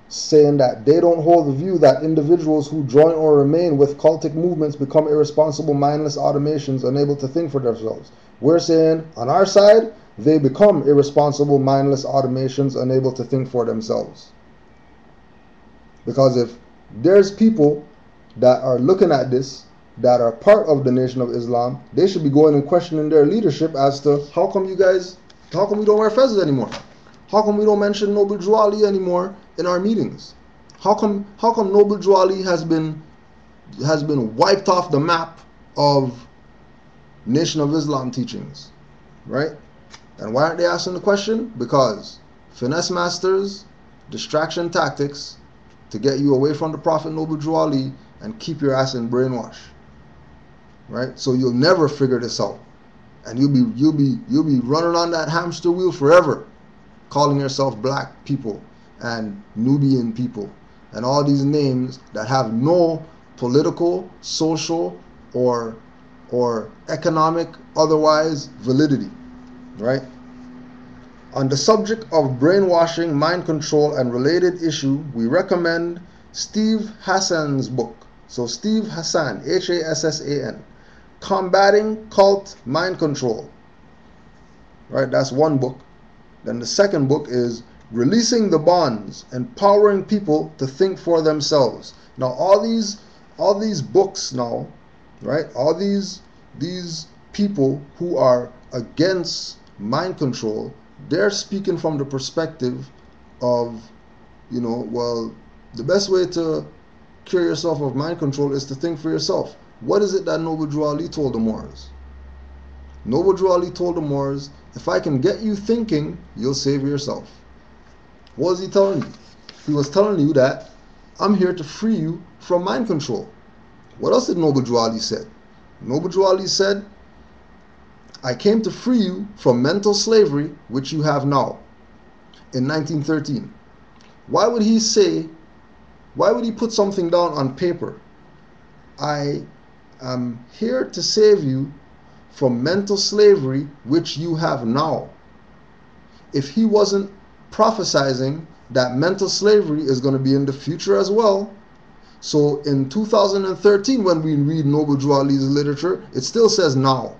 saying that they don't hold the view that individuals who join or remain with cultic movements become irresponsible, mindless automations unable to think for themselves. We're saying on our side, they become irresponsible, mindless automations unable to think for themselves. Because if there's people that are looking at this, that are part of the Nation of Islam, they should be going and questioning their leadership as to how come we don't wear fezzes anymore? How come we don't mention Noble Drew Ali anymore in our meetings? How come Noble Drew Ali has been wiped off the map of Nation of Islam teachings, right? And why aren't they asking the question? Because finesse masters, distraction tactics to get you away from the Prophet Noble Drew Ali and keep your ass in brainwash, right? So you'll never figure this out, and you'll be running on that hamster wheel forever, calling yourself black people and Nubian people and all these names that have no political, social, or economic otherwise validity, right? On the subject of brainwashing, mind control, and related issue, we recommend Steve Hassan's book. So Steve Hassan, Hassan, Combating Cult Mind Control. Right, that's one book. Then the second book is Releasing the Bonds, Empowering People to Think for Themselves. Now all these books now, right? All these people who are against mind control, they're speaking from the perspective of, well, the best way to cure yourself of mind control is to think for yourself. What is it that Noble Drew Ali told the Moors? Noble Drew Ali told the Moors, if I can get you thinking, you'll save yourself. What was he telling you? He was telling you that I'm here to free you from mind control. What else did Noble Drew Ali say? Noble Drew Ali said, I came to free you from mental slavery, which you have now, in 1913. Why would he put something down on paper? I am here to save you from mental slavery, which you have now. If he wasn't prophesizing that mental slavery is going to be in the future as well, so in 2013, when we read Noble Drew Ali's literature, it still says now.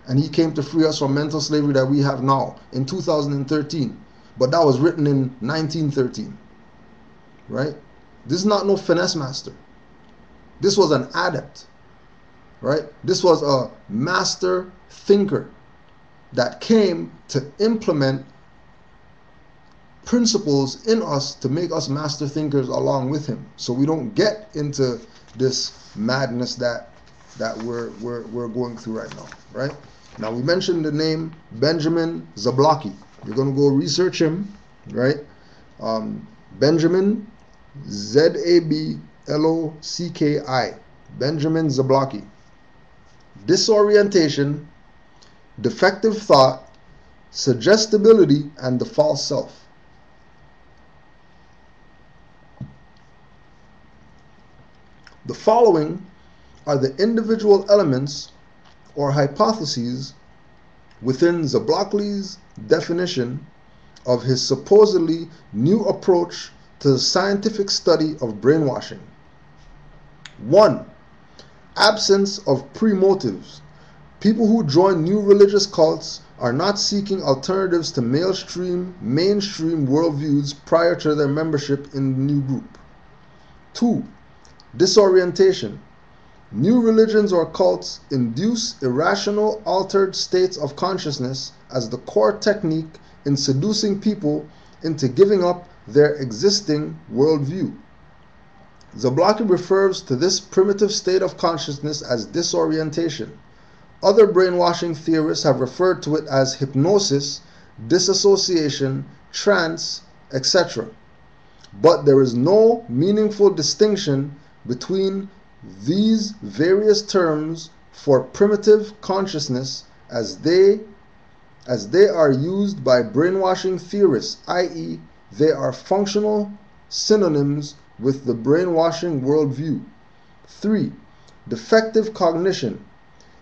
And he came to free us from mental slavery that we have now in 2013. But that was written in 1913. Right? This is not no finesse master. This was an adept. Right? This was a master thinker that came to implement principles in us to make us master thinkers along with him, so we don't get into this madness that we're going through right now. Right? Now, we mentioned the name Benjamin Zablocki. You're going to go research him, right? Benjamin Zablocki, Benjamin Zablocki. Disorientation, defective thought, suggestibility, and the false self. The following are the individual elements or hypotheses within Zablocki's definition of his supposedly new approach to the scientific study of brainwashing. 1. Absence of pre-motives. People who join new religious cults are not seeking alternatives to mainstream worldviews prior to their membership in the new group. 2. Disorientation. New religions or cults induce irrational, altered states of consciousness as the core technique in seducing people into giving up their existing worldview. Zablocki refers to this primitive state of consciousness as disorientation. Other brainwashing theorists have referred to it as hypnosis, disassociation, trance, etc. But there is no meaningful distinction between these various terms for primitive consciousness as they are used by brainwashing theorists, i.e., they are functional synonyms with the brainwashing worldview. 3. Defective cognition.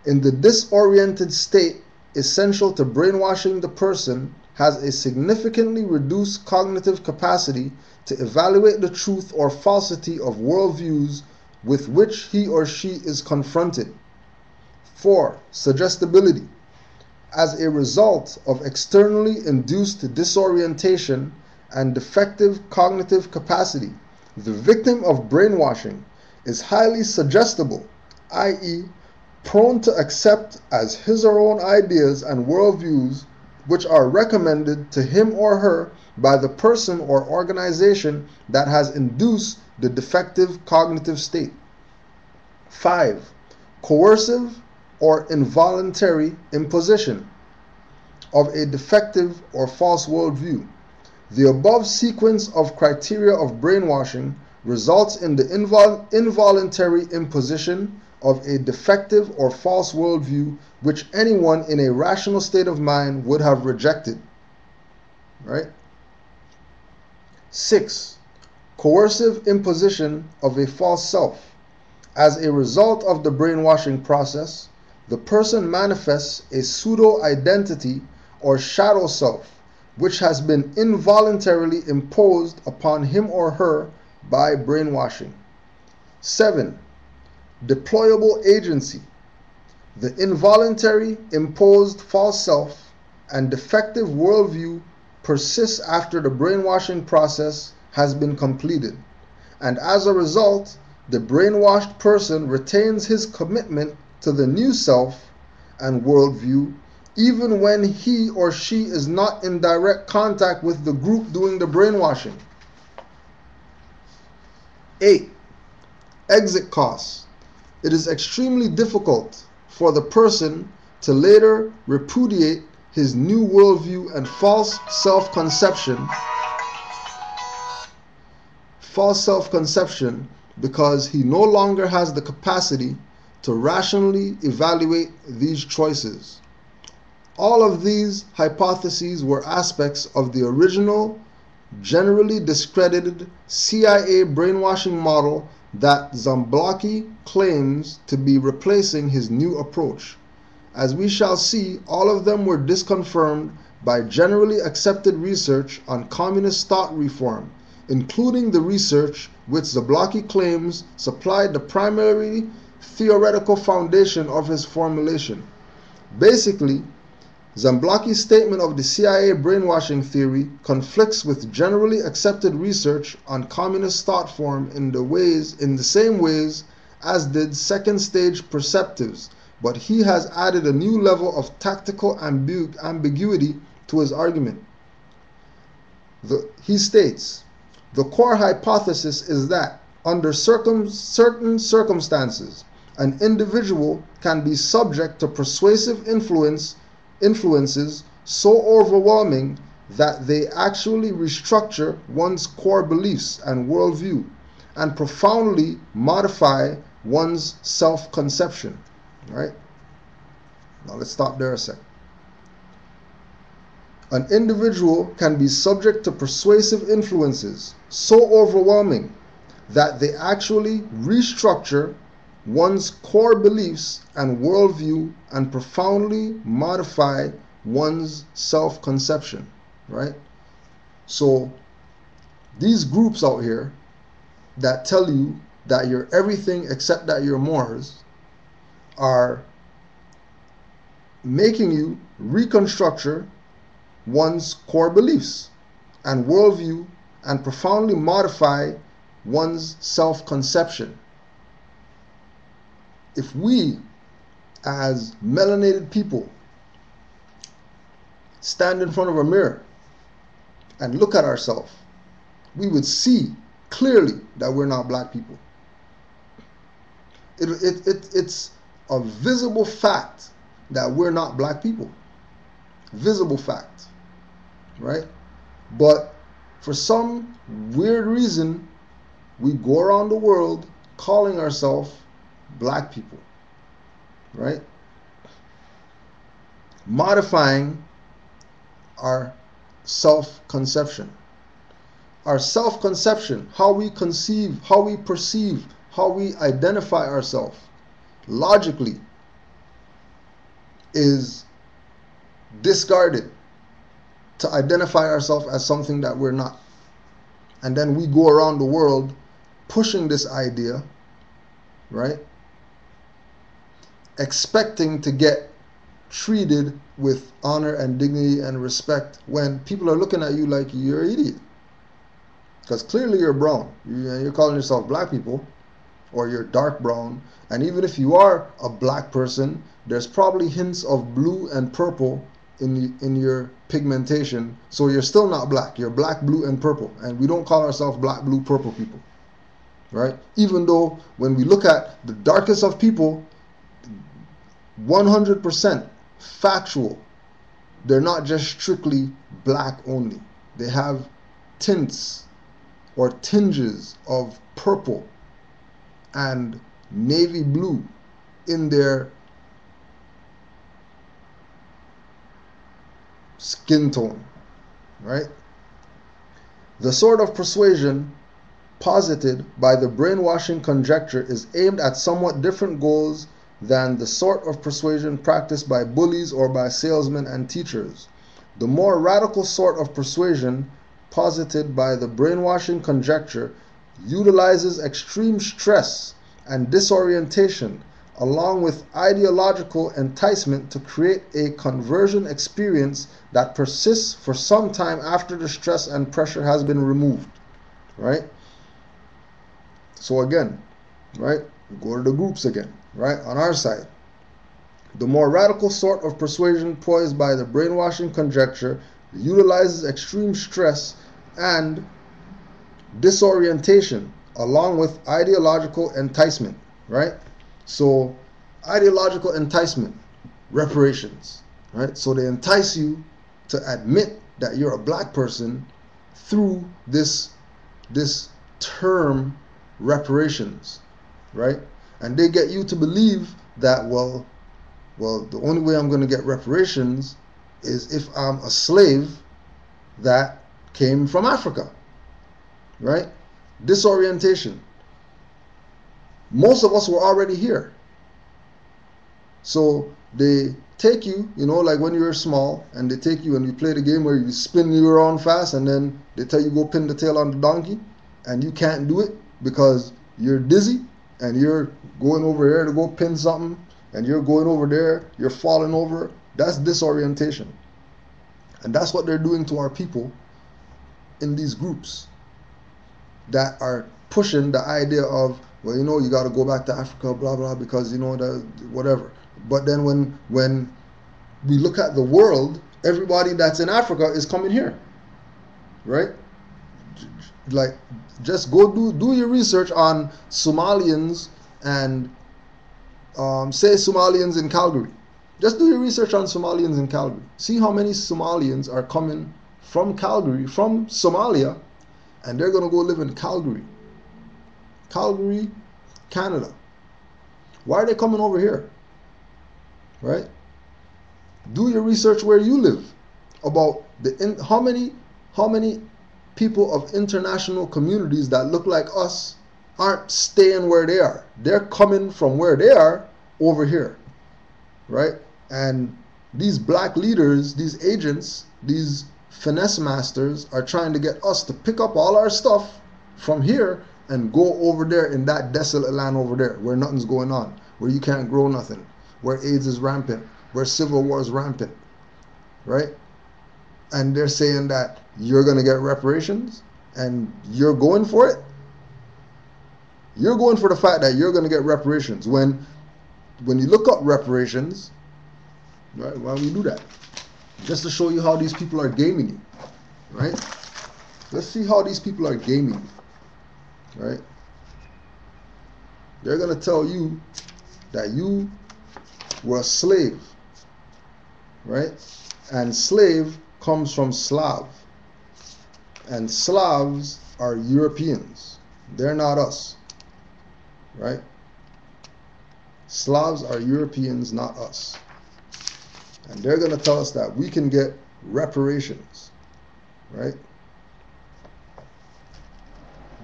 In the disoriented state essential to brainwashing, the person has a significantly reduced cognitive capacity to evaluate the truth or falsity of worldviews with which he or she is confronted. 4. Suggestibility. As a result of externally induced disorientation and defective cognitive capacity, the victim of brainwashing is highly suggestible, i.e., prone to accept as his or her own ideas and worldviews which are recommended to him or her by the person or organization that has induced the defective cognitive state. 5. Coercive or involuntary imposition of a defective or false worldview. The above sequence of criteria of brainwashing results in the involuntary imposition of a defective or false worldview which anyone in a rational state of mind would have rejected. Right? 6. Coercive imposition of a false self. As a result of the brainwashing process, the person manifests a pseudo-identity or shadow self, which has been involuntarily imposed upon him or her by brainwashing. 7. Deployable agency. The involuntary imposed false self and defective worldview persists after the brainwashing process has been completed, and as a result, the brainwashed person retains his commitment to the new self and worldview even when he or she is not in direct contact with the group doing the brainwashing. 8. Exit costs. It is extremely difficult for the person to later repudiate his new worldview and false self-conception because he no longer has the capacity to rationally evaluate these choices. All of these hypotheses were aspects of the original, generally discredited CIA brainwashing model that Zablocki claims to be replacing his new approach. As we shall see, all of them were disconfirmed by generally accepted research on communist thought reform, including the research which Zablocki claims supplied the primary theoretical foundation of his formulation. Basically, Zablocki's statement of the CIA brainwashing theory conflicts with generally accepted research on communist thought form in the same ways as did second stage perceptives, but he has added a new level of tactical ambiguity to his argument. He states, the core hypothesis is that under certain circumstances, an individual can be subject to persuasive influences so overwhelming that they actually restructure one's core beliefs and worldview and profoundly modify one's self-conception. Right? Now let's stop there a sec. An individual can be subject to persuasive influences so overwhelming that they actually restructure one's core beliefs and worldview and profoundly modify one's self-conception, right? So these groups out here that tell you that you're everything except that you're Moors are making you reconstruct one's core beliefs and worldview and profoundly modify one's self-conception. If we, as melanated people, stand in front of a mirror and look at ourselves, we would see clearly that we're not black people. It's a visible fact that we're not black people. Visible fact, right? But for some weird reason, we go around the world calling ourselves black people, right? Modifying our self-conception. Our self-conception, how we conceive, how we perceive, how we identify ourselves, logically, is discarded to identify ourselves as something that we're not. And then we go around the world pushing this idea, right? Expecting to get treated with honor and dignity and respect when people are looking at you like you're an idiot. Because clearly you're brown. You're calling yourself black people, or you're dark brown. And even if you are a black person, there's probably hints of blue and purple in your pigmentation. So you're still not black. You're black, blue, and purple. And we don't call ourselves black, blue, purple people. Right? Even though when we look at the darkest of people, 100% factual, they're not just strictly black only. They have tints or tinges of purple and navy blue in their skin tone, right? The sort of persuasion posited by the brainwashing conjecture is aimed at somewhat different goals than the sort of persuasion practiced by bullies or by salesmen and teachers. The more radical sort of persuasion posited by the brainwashing conjecture utilizes extreme stress and disorientation along with ideological enticement to create a conversion experience that persists for some time after the stress and pressure has been removed. Right? So again, right, go to the groups again, right, on our side. The more radical sort of persuasion poised by the brainwashing conjecture utilizes extreme stress and disorientation along with ideological enticement, right? So ideological enticement, reparations, right? So they entice you to admit that you're a black person through this term reparations, right? And they get you to believe that, well, the only way I'm going to get reparations is if I'm a slave that came from Africa, right? Disorientation. Most of us were already here. So they take you, like when you were small, and they take you and you play the game where you spin you around fast, and then they tell you go pin the tail on the donkey, and you can't do it because you're dizzy, and you're going over here to go pin something, and you're going over there, you're falling over. That's disorientation. And that's what they're doing to our people in these groups that are pushing the idea of, well, you got to go back to Africa, blah, blah, because, the whatever. But then when we look at the world, everybody that's in Africa is coming here, right? Like, just go do your research on Somalians and say Somalians in Calgary. Just do your research on Somalians in Calgary. See how many Somalians are coming from Calgary, from Somalia, and they're going to go live in Calgary. Calgary, Canada. Why are they coming over here? Right? Do your research where you live about how many people of international communities that look like us aren't staying where they are. They're coming from where they are over here, right? And these black leaders, these agents, these finesse masters are trying to get us to pick up all our stuff from here and go over there in that desolate land over there where nothing's going on, where you can't grow nothing, where AIDS is rampant, where civil war is rampant, right? And they're saying that you're going to get reparations and you're going for it. You're going for the fact that you're going to get reparations. When you look up reparations, right? Why don't we do that? Just to show you how these people are gaming you, right? Let's see how these people are gaming you, right? They're going to tell you that you were a slave, right? And slave comes from Slav. And Slavs are Europeans. They're not us, right? Slavs are Europeans, not us. And they're going to tell us that we can get reparations, right?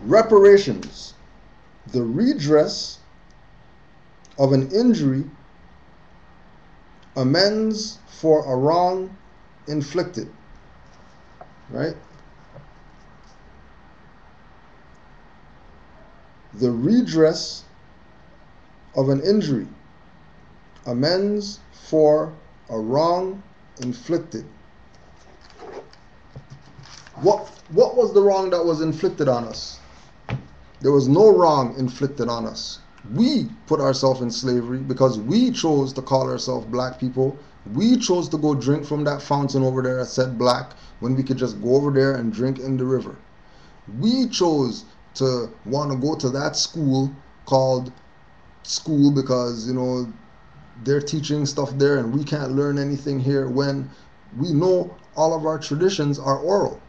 Reparations, the redress of an injury, amends for a wrong inflicted, right? The redress of an injury, amends for a wrong inflicted. What was the wrong that was inflicted on us? There was no wrong inflicted on us. We put ourselves in slavery because we chose to call ourselves black people. We chose to go drink from that fountain over there that said black when we could just go over there and drink in the river. We chose to want to go to that school called school because, they're teaching stuff there and we can't learn anything here when we know all of our traditions are oral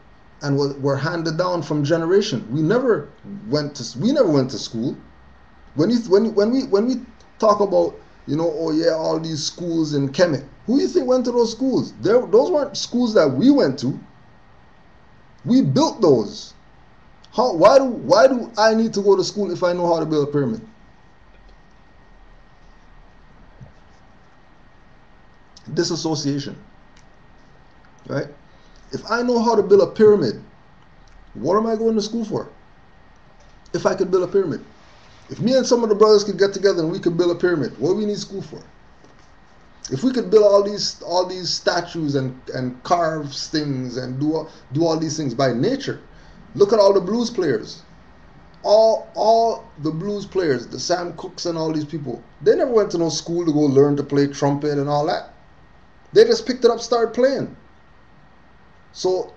and were handed down from generation. We never went to school. When we talk about, all these schools in Kemet, who do you think went to those schools? Those weren't schools that we went to. We built those. Why do I need to go to school if I know how to build a pyramid? Disassociation, right? If I know how to build a pyramid, what am I going to school for? If I could build a pyramid, if me and some of the brothers could get together and we could build a pyramid, what do we need school for? If we could build all these statues and carve things and do all these things by nature, look at all the blues players. All the blues players, the Sam Cookes and all these people, they never went to no school to go learn to play trumpet and all that. They just picked it up, started playing. So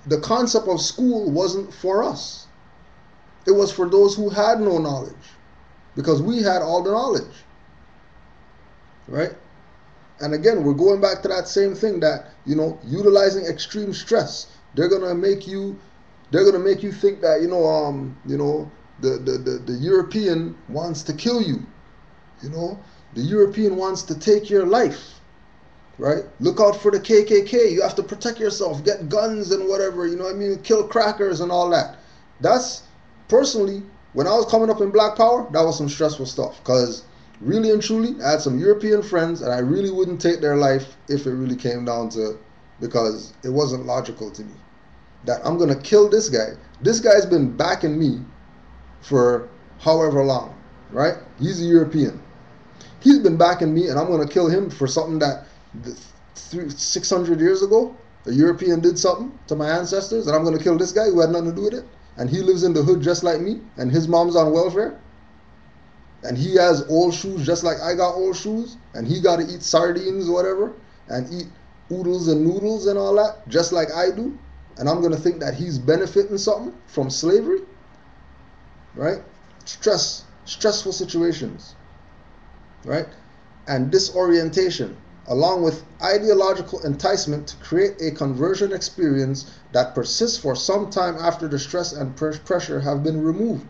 the concept of school wasn't for us. It was for those who had no knowledge, because we had all the knowledge, right? And again, we're going back to that same thing that, utilizing extreme stress, they're gonna make you think that the European wants to kill you, the European wants to take your life, right? Look out for the KKK. You have to protect yourself, get guns and whatever, kill crackers and all that. That's, personally, when I was coming up in Black Power, that was some stressful stuff, because really and truly, I had some European friends, and I really wouldn't take their life if it really came down to, because it wasn't logical to me that I'm gonna kill this guy. This guy's been backing me for however long, right? He's a European. He's been backing me, and I'm gonna kill him for something that 600 years ago a European did something to my ancestors, and I'm gonna kill this guy who had nothing to do with it, and he lives in the hood just like me, and his mom's on welfare, and he has old shoes just like I got old shoes, and he got to eat sardines or whatever, and eat oodles and noodles and all that, just like I do, and I'm going to think that he's benefiting something from slavery, right? Stressful situations, right? And disorientation, along with ideological enticement to create a conversion experience that persists for some time after the stress and pressure have been removed.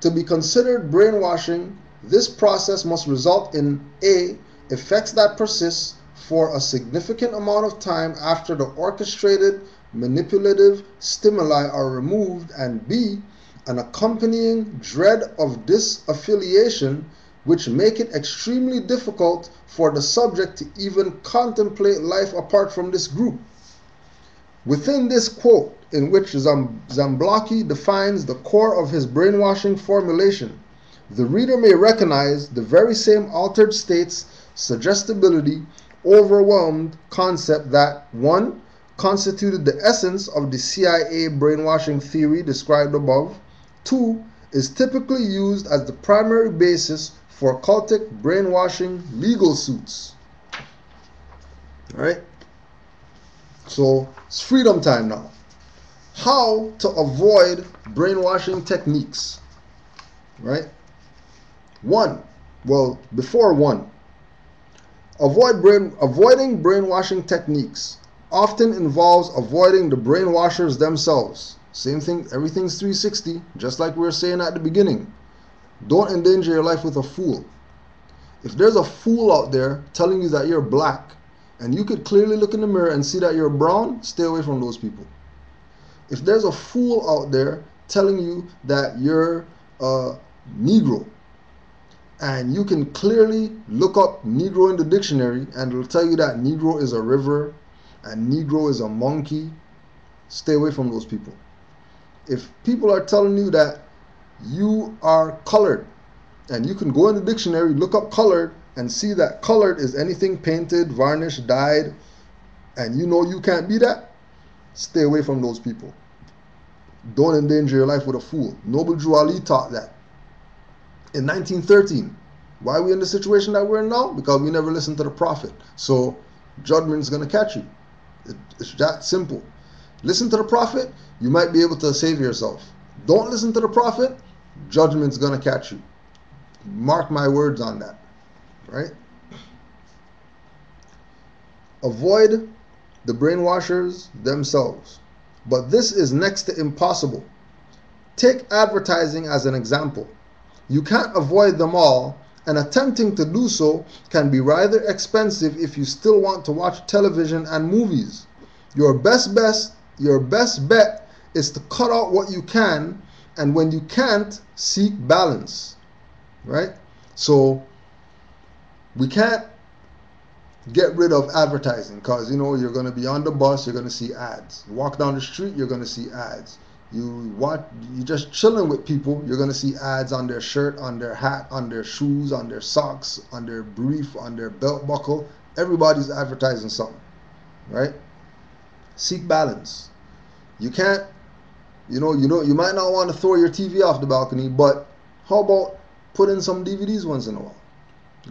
To be considered brainwashing, this process must result in A, effects that persist for a significant amount of time after the orchestrated, manipulative stimuli are removed, and B, an accompanying dread of disaffiliation, which make it extremely difficult for the subject to even contemplate life apart from this group. Within this quote, in which Zamblocki defines the core of his brainwashing formulation, the reader may recognize the very same altered states, suggestibility, overwhelmed concept that 1. Constituted the essence of the CIA brainwashing theory described above, 2. Is typically used as the primary basis for cultic brainwashing legal suits. Alright? So, it's freedom time now. How to avoid brainwashing techniques. Right? Before 1. Avoiding brainwashing techniques often involves avoiding the brainwashers themselves. Same thing, everything's 360, just like we were saying at the beginning. Don't endanger your life with a fool. If there's a fool out there telling you that you're black, and you could clearly look in the mirror and see that you're brown, stay away from those people. If there's a fool out there telling you that you're a Negro, and you can clearly look up Negro in the dictionary, and it'll tell you that Negro is a river, and Negro is a monkey, stay away from those people. If people are telling you that you are colored, and you can go in the dictionary, look up colored, and see that colored is anything painted, varnished, dyed, and you know you can't be that, stay away from those people. Don't endanger your life with a fool. Noble Drew Ali taught that in 1913. Why are we in the situation that we're in now? Because we never listened to the Prophet. So judgment's going to catch you. It's that simple. Listen to the Prophet, you might be able to save yourself. Don't listen to the Prophet, judgment's going to catch you. Mark my words on that. Right? Avoid the brainwashers themselves. But this is next to impossible. Take advertising as an example. You can't avoid them all, and attempting to do so can be rather expensive if you still want to watch television and movies. Your best bet is to cut out what you can, and when you can't, seek balance, right? So we can't get rid of advertising, because you're going to be on the bus, you're going to see ads. You walk down the street, you're going to see ads. You just chilling with people, you're going to see ads on their shirt, on their hat, on their shoes, on their socks, on their brief, on their belt buckle. Everybody's advertising something, right? Seek balance. You can't, you might not want to throw your TV off the balcony, but how about put in some DVDs once in a while?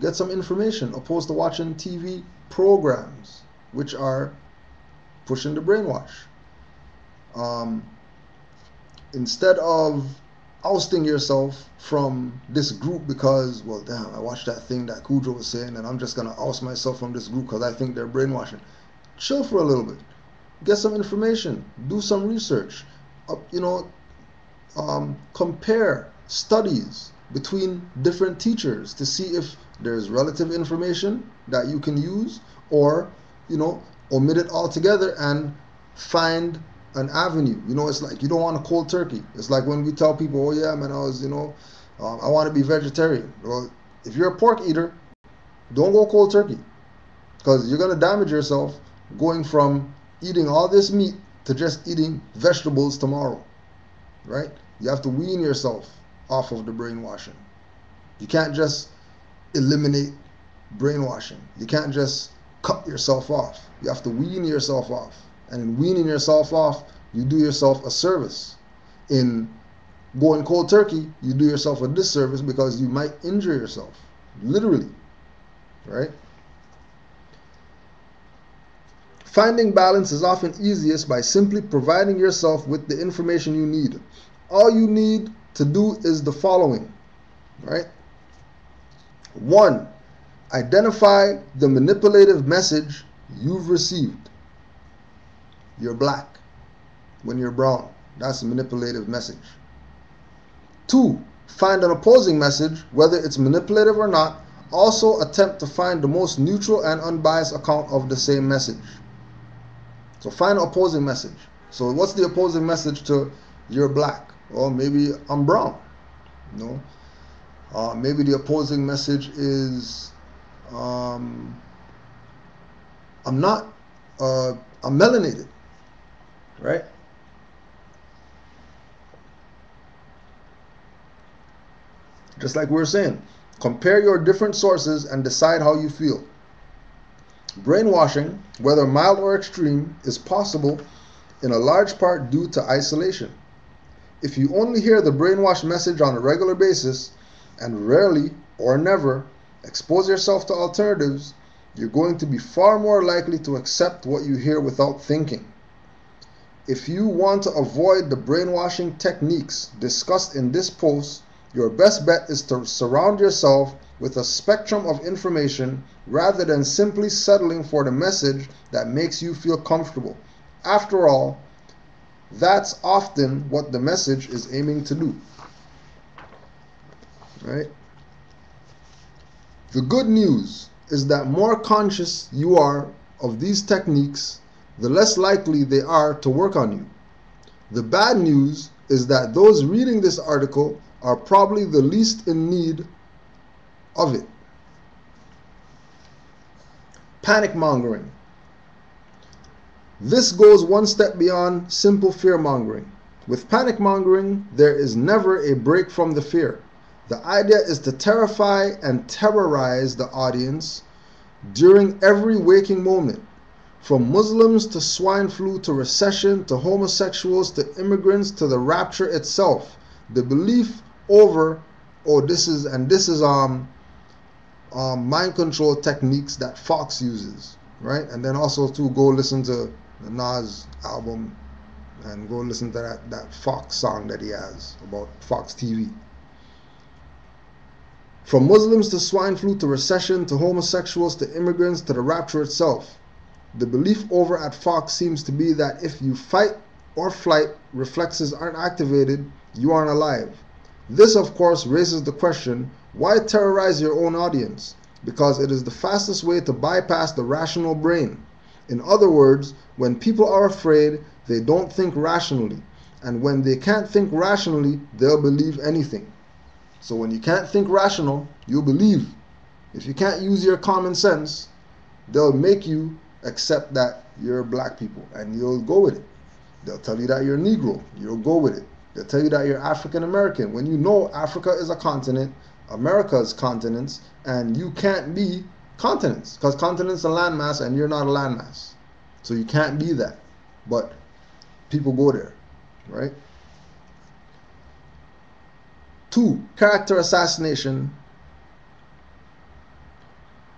Get some information, opposed to watching TV programs, which are pushing the brainwash. Instead of ousting yourself from this group because, well, damn, I watched that thing that Cujo was saying, and I'm just going to oust myself from this group because I think they're brainwashing. Chill for a little bit. Get some information. Do some research. Compare studies between different teachers to see if there's relative information that you can use, or omit it altogether and find an avenue. It's like you don't want a cold turkey. It's like when we tell people, oh yeah, man, I want to be vegetarian. Well, if you're a pork eater, don't go cold turkey, because you're going to damage yourself going from eating all this meat to just eating vegetables tomorrow, right? You have to wean yourself off of the brainwashing. You can't just eliminate brainwashing. You can't just cut yourself off. You have to wean yourself off. And in weaning yourself off, you do yourself a service. In going cold turkey, you do yourself a disservice, because you might injure yourself, literally, right? Finding balance is often easiest by simply providing yourself with the information you need. All you need to do is the following, right? 1. Identify the manipulative message you've received. You're black when you're brown. That's a manipulative message. 2. Find an opposing message, whether it's manipulative or not. Also attempt to find the most neutral and unbiased account of the same message. So find an opposing message. So what's the opposing message to you're black? Well, maybe I'm brown. Maybe the opposing message is I'm melanated, right? Just like we were saying, compare your different sources and decide how you feel. Brainwashing, whether mild or extreme, is possible in a large part due to isolation. If you only hear the brainwashed message on a regular basis and rarely or never expose yourself to alternatives, you're going to be far more likely to accept what you hear without thinking. If you want to avoid the brainwashing techniques discussed in this post, your best bet is to surround yourself with a spectrum of information rather than simply settling for the message that makes you feel comfortable. After all, that's often what the message is aiming to do, right? The good news is that more conscious you are of these techniques, the less likely they are to work on you. The bad news is that those reading this article are probably the least in need of it. Panic mongering. This goes one step beyond simple fear mongering. With panic mongering, there is never a break from the fear. The idea is to terrify and terrorize the audience during every waking moment. From Muslims to swine flu to recession to homosexuals to immigrants to the rapture itself. The belief over, this is mind control techniques that Fox uses, right? And then also to go listen to the Nas album and go listen to that Fox song that he has about Fox TV. From Muslims to swine flu to recession to homosexuals to immigrants to the rapture itself. The belief over at Fox seems to be that if you fight or flight reflexes aren't activated, you aren't alive. This, of course, raises the question, why terrorize your own audience? Because it is the fastest way to bypass the rational brain. In other words, when people are afraid, they don't think rationally. And when they can't think rationally, they'll believe anything. So when you can't think rational, you'll believe. If you can't use your common sense, they'll make you accept that you're black people, and you'll go with it. They'll tell you that you're Negro, you'll go with it. They'll tell you that you're African American, when you know Africa is a continent, America is continents, and you can't be continents, because continents are landmass and you're not a landmass. So you can't be that. But people go there, right? 2, character assassination,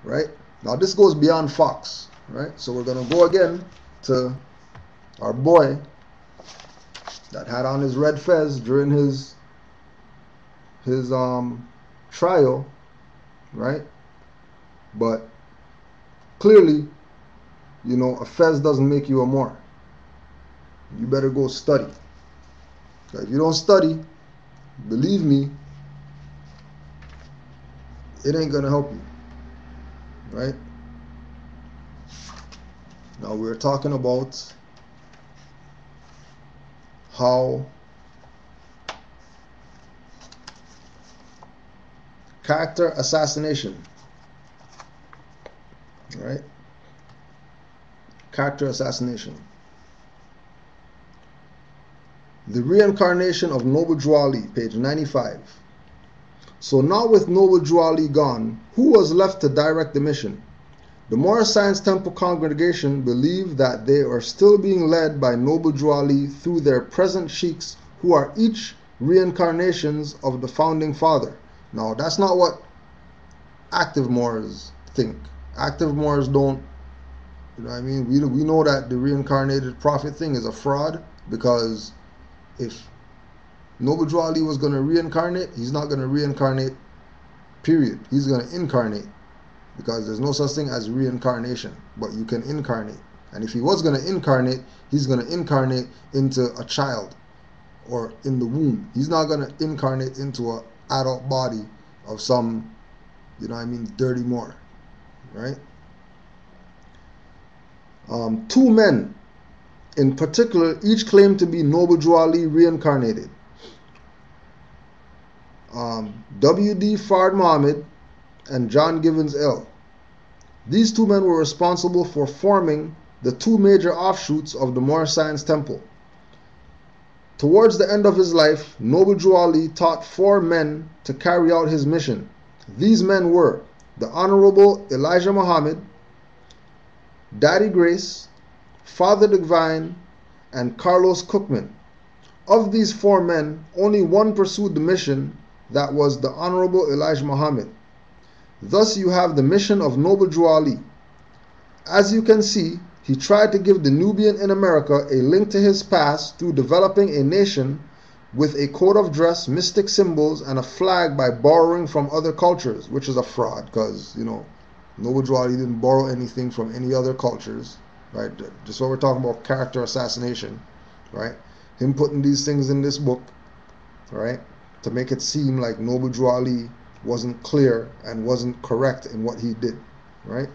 right? Now this goes beyond Fox, right? So we're going to go again to our boy that had on his red fez during his trial, right? But clearly, you know, a fez doesn't make you a Moor. You better go study. If you don't study, believe me, it ain't gonna help you, right? Now we're talking about how character assassination, right? Character assassination. The reincarnation of Noble Drew Ali, page 95. So now with Noble Drew Ali gone, who was left to direct the mission? The Moorish Science Temple congregation believe that they are still being led by Noble Drew Ali through their present sheikhs, who are each reincarnations of the founding father. Now that's not what active Moors think. Active Moors don't, you know what I mean? We know that the reincarnated prophet thing is a fraud, because if Noble Drew Ali was going to reincarnate, he's not going to reincarnate, period. He's going to incarnate, because there's no such thing as reincarnation, but you can incarnate. And if he was going to incarnate, he's going to incarnate into a child or in the womb. He's not going to incarnate into an adult body of some, you know what I mean, dirty Moor, right? 2 men in particular each claim to be Noble Drew Ali reincarnated. W.D. Fard Muhammad and John Givens L. These 2 men were responsible for forming the 2 major offshoots of the Moorish Science Temple. Towards the end of his life, Noble Drew Ali taught 4 men to carry out his mission. These men were the Honorable Elijah Muhammad, Daddy Grace, Father Divine, and Carlos Cookman. Of these 4 men, only one pursued the mission, that was the Honorable Elijah Muhammad. Thus you have the mission of Noble Drew Ali. As you can see, he tried to give the Nubian in America a link to his past through developing a nation with a code of dress, mystic symbols, and a flag by borrowing from other cultures, which is a fraud, because, you know, Noble Drew Ali didn't borrow anything from any other cultures, right? Just what we're talking about, character assassination, right? Him putting these things in this book, right, to make it seem like Noble Drew Ali wasn't clear and wasn't correct in what he did, right?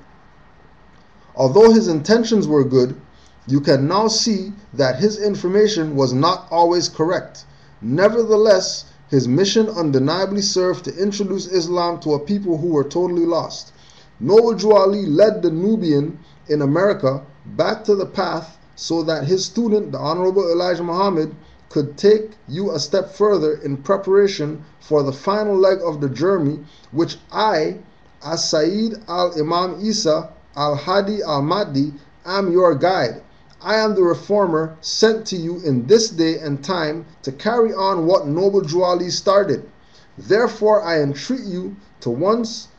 Although his intentions were good, you can now see that his information was not always correct. Nevertheless, his mission undeniably served to introduce Islam to a people who were totally lost. Noble Drew Ali led the Nubian in America back to the path so that his student, the Honorable Elijah Muhammad, could take you a step further in preparation for the final leg of the journey, which I, as Sayyid al-Imam Isa al-Hadi al-Mahdi, am your guide. I am the reformer sent to you in this day and time to carry on what Noble Drew Ali started. Therefore I entreat you to once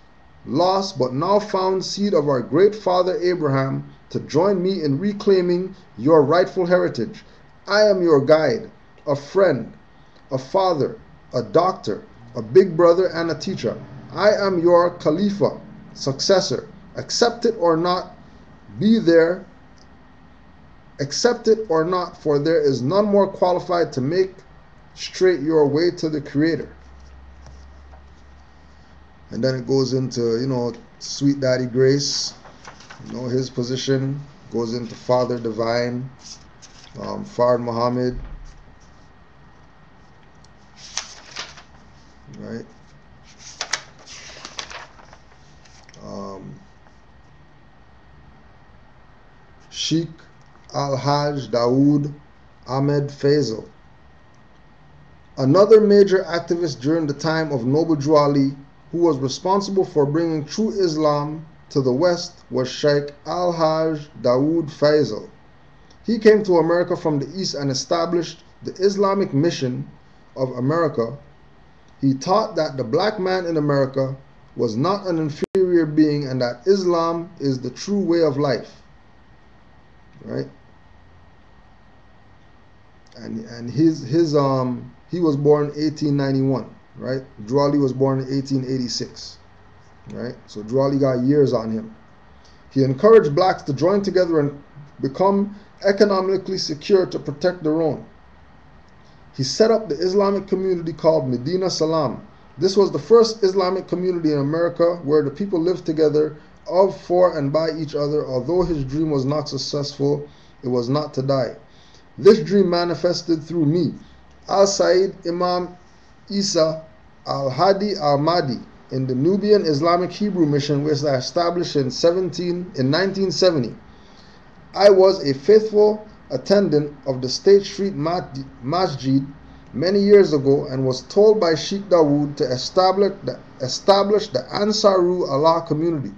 lost but now found seed of our great father Abraham to join me in reclaiming your rightful heritage. I am your guide, a friend, a father, a doctor, a big brother, and a teacher. I am your Khalifa, successor. Accept it or not, be there. Accept it or not, for there is none more qualified to make straight your way to the Creator. And then it goes into, you know, Sweet Daddy Grace, you know, his position, goes into Father Divine, Fard Muhammad, right? Sheikh Al-Hajj Dawood Ahmed Faisal, another major activist during the time of Noble Drew Ali, who was responsible for bringing true Islam to the West, was Sheikh Al-Hajj Dawood Faisal. He came to America from the East and established the Islamic Mission of America. He taught that the black man in America was not an inferior being and that Islam is the true way of life. Right? And he was born 1891, right? Drew Ali was born in 1886, right? So Drew Ali got years on him. He encouraged blacks to join together and become economically secure to protect their own. He set up the Islamic community called Medina Salam. This was the first Islamic community in America where the people lived together of, for, and by each other. Although his dream was not successful, it was not to die. This dream manifested through me, Al-Said Imam Isa Al-Hadi Al-Mahdi, in the Nubian Islamic Hebrew Mission, which I established in 1970. I was a faithful attendant of the State Street Masjid many years ago and was told by Sheikh Dawood to establish the Ansaru Allah community.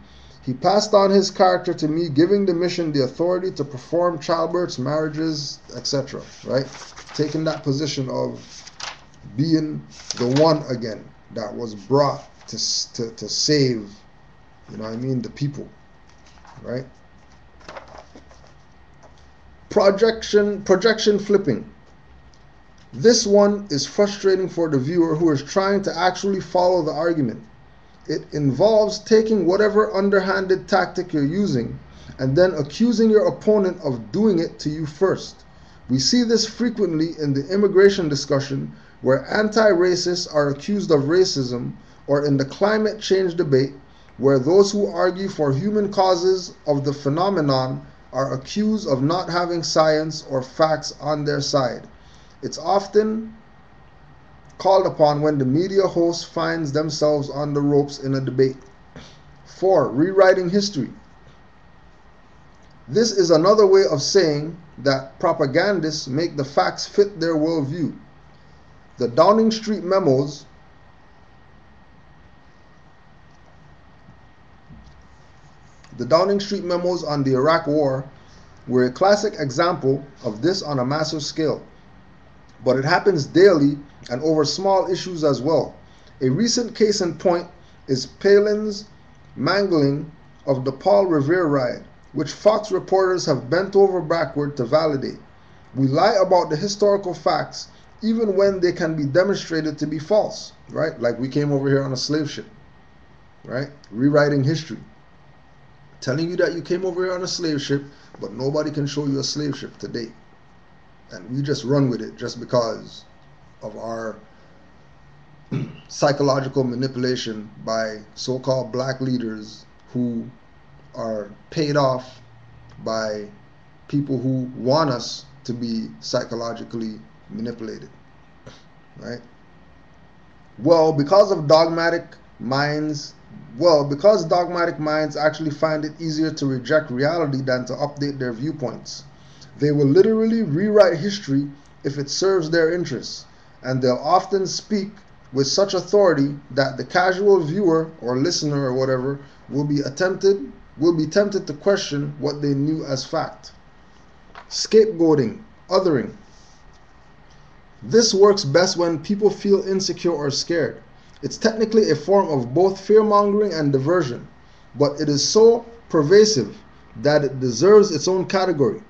He passed on his character to me, giving the mission the authority to perform childbirths, marriages, etc. Right? Taking that position of being the one again that was brought to save, you know what I mean, the people. Right? Projection flipping. This one is frustrating for the viewer who is trying to actually follow the argument. It involves taking whatever underhanded tactic you're using and then accusing your opponent of doing it to you first. We see this frequently in the immigration discussion where anti-racists are accused of racism, or in the climate change debate where those who argue for human causes of the phenomenon are accused of not having science or facts on their side. It's often called upon when the media host finds themselves on the ropes in a debate. 4. Rewriting history. This is another way of saying that propagandists make the facts fit their worldview. The Downing Street memos on the Iraq War were a classic example of this on a massive scale. But it happens daily and over small issues as well. A recent case in point is Palin's mangling of the Paul Revere riot, which Fox reporters have bent over backward to validate. We lie about the historical facts even when they can be demonstrated to be false, right? Like we came over here on a slave ship, right? Rewriting history. Telling you that you came over here on a slave ship, but nobody can show you a slave ship today. And we just run with it just because of our psychological manipulation by so-called black leaders who are paid off by people who want us to be psychologically manipulated, right? Because dogmatic minds actually find it easier to reject reality than to update their viewpoints. They will literally rewrite history if it serves their interests, and they'll often speak with such authority that the casual viewer or listener or whatever will be tempted to question what they knew as fact. Scapegoating, othering. This works best when people feel insecure or scared. It's technically a form of both fear-mongering and diversion, but it is so pervasive that it deserves its own category.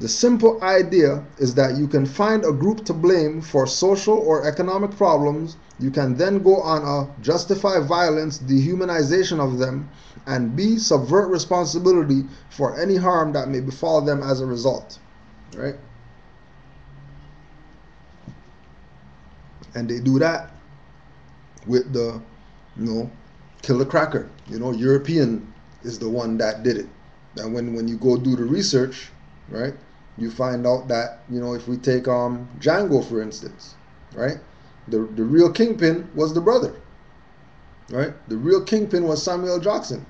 The simple idea is that you can find a group to blame for social or economic problems. You can then go on a justify violence, dehumanization of them, and B, subvert responsibility for any harm that may befall them as a result. Right? And they do that with the, kill the cracker. European is the one that did it. And when you go do the research, right, you find out that, if we take Django, for instance, right, The real kingpin was the brother, right? The real kingpin was Samuel Jackson,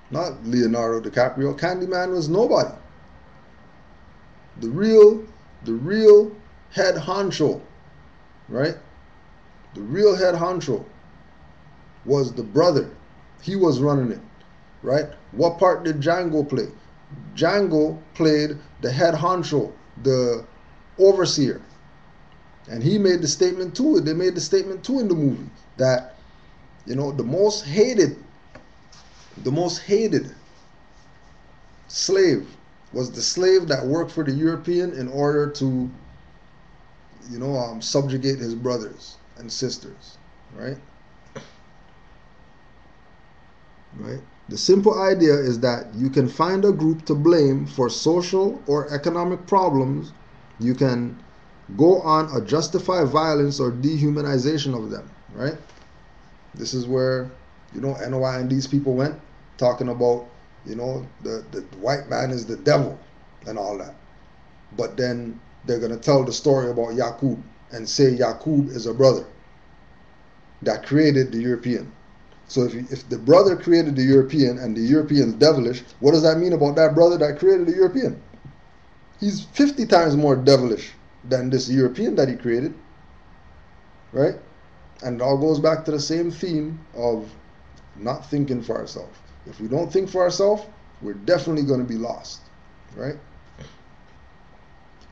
not Leonardo DiCaprio. Candyman was nobody. The real head honcho, right? The real head honcho was the brother. He was running it, right? What part did Django play? Django played the head honcho, the overseer. And he made the statement too. They made the statement too in the movie that, you know, the most hated slave was the slave that worked for the European in order to, subjugate his brothers and sisters, right? Right? The simple idea is that you can find a group to blame for social or economic problems. You can go on a justify violence or dehumanization of them, right? This is where, NOI and these people went talking about, the white man is the devil and all that. But then they're going to tell the story about Yaqub and say Yaqub is a brother that created the European. So if the brother created the European and the European's devilish, what does that mean about that brother that created the European? He's 50 times more devilish than this European that he created, right? And it all goes back to the same theme of not thinking for ourselves. If we don't think for ourselves, we're definitely going to be lost, right?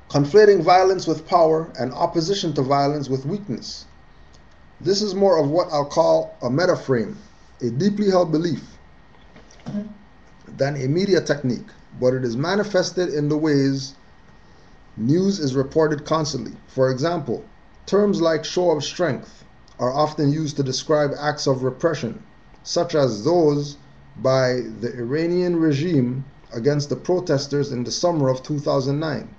Conflating violence with power and opposition to violence with weakness. This is more of what I'll call a metaframe, a deeply held belief, than a media technique, but it is manifested in the ways news is reported constantly. For example, terms like show of strength are often used to describe acts of repression, such as those by the Iranian regime against the protesters in the summer of 2009.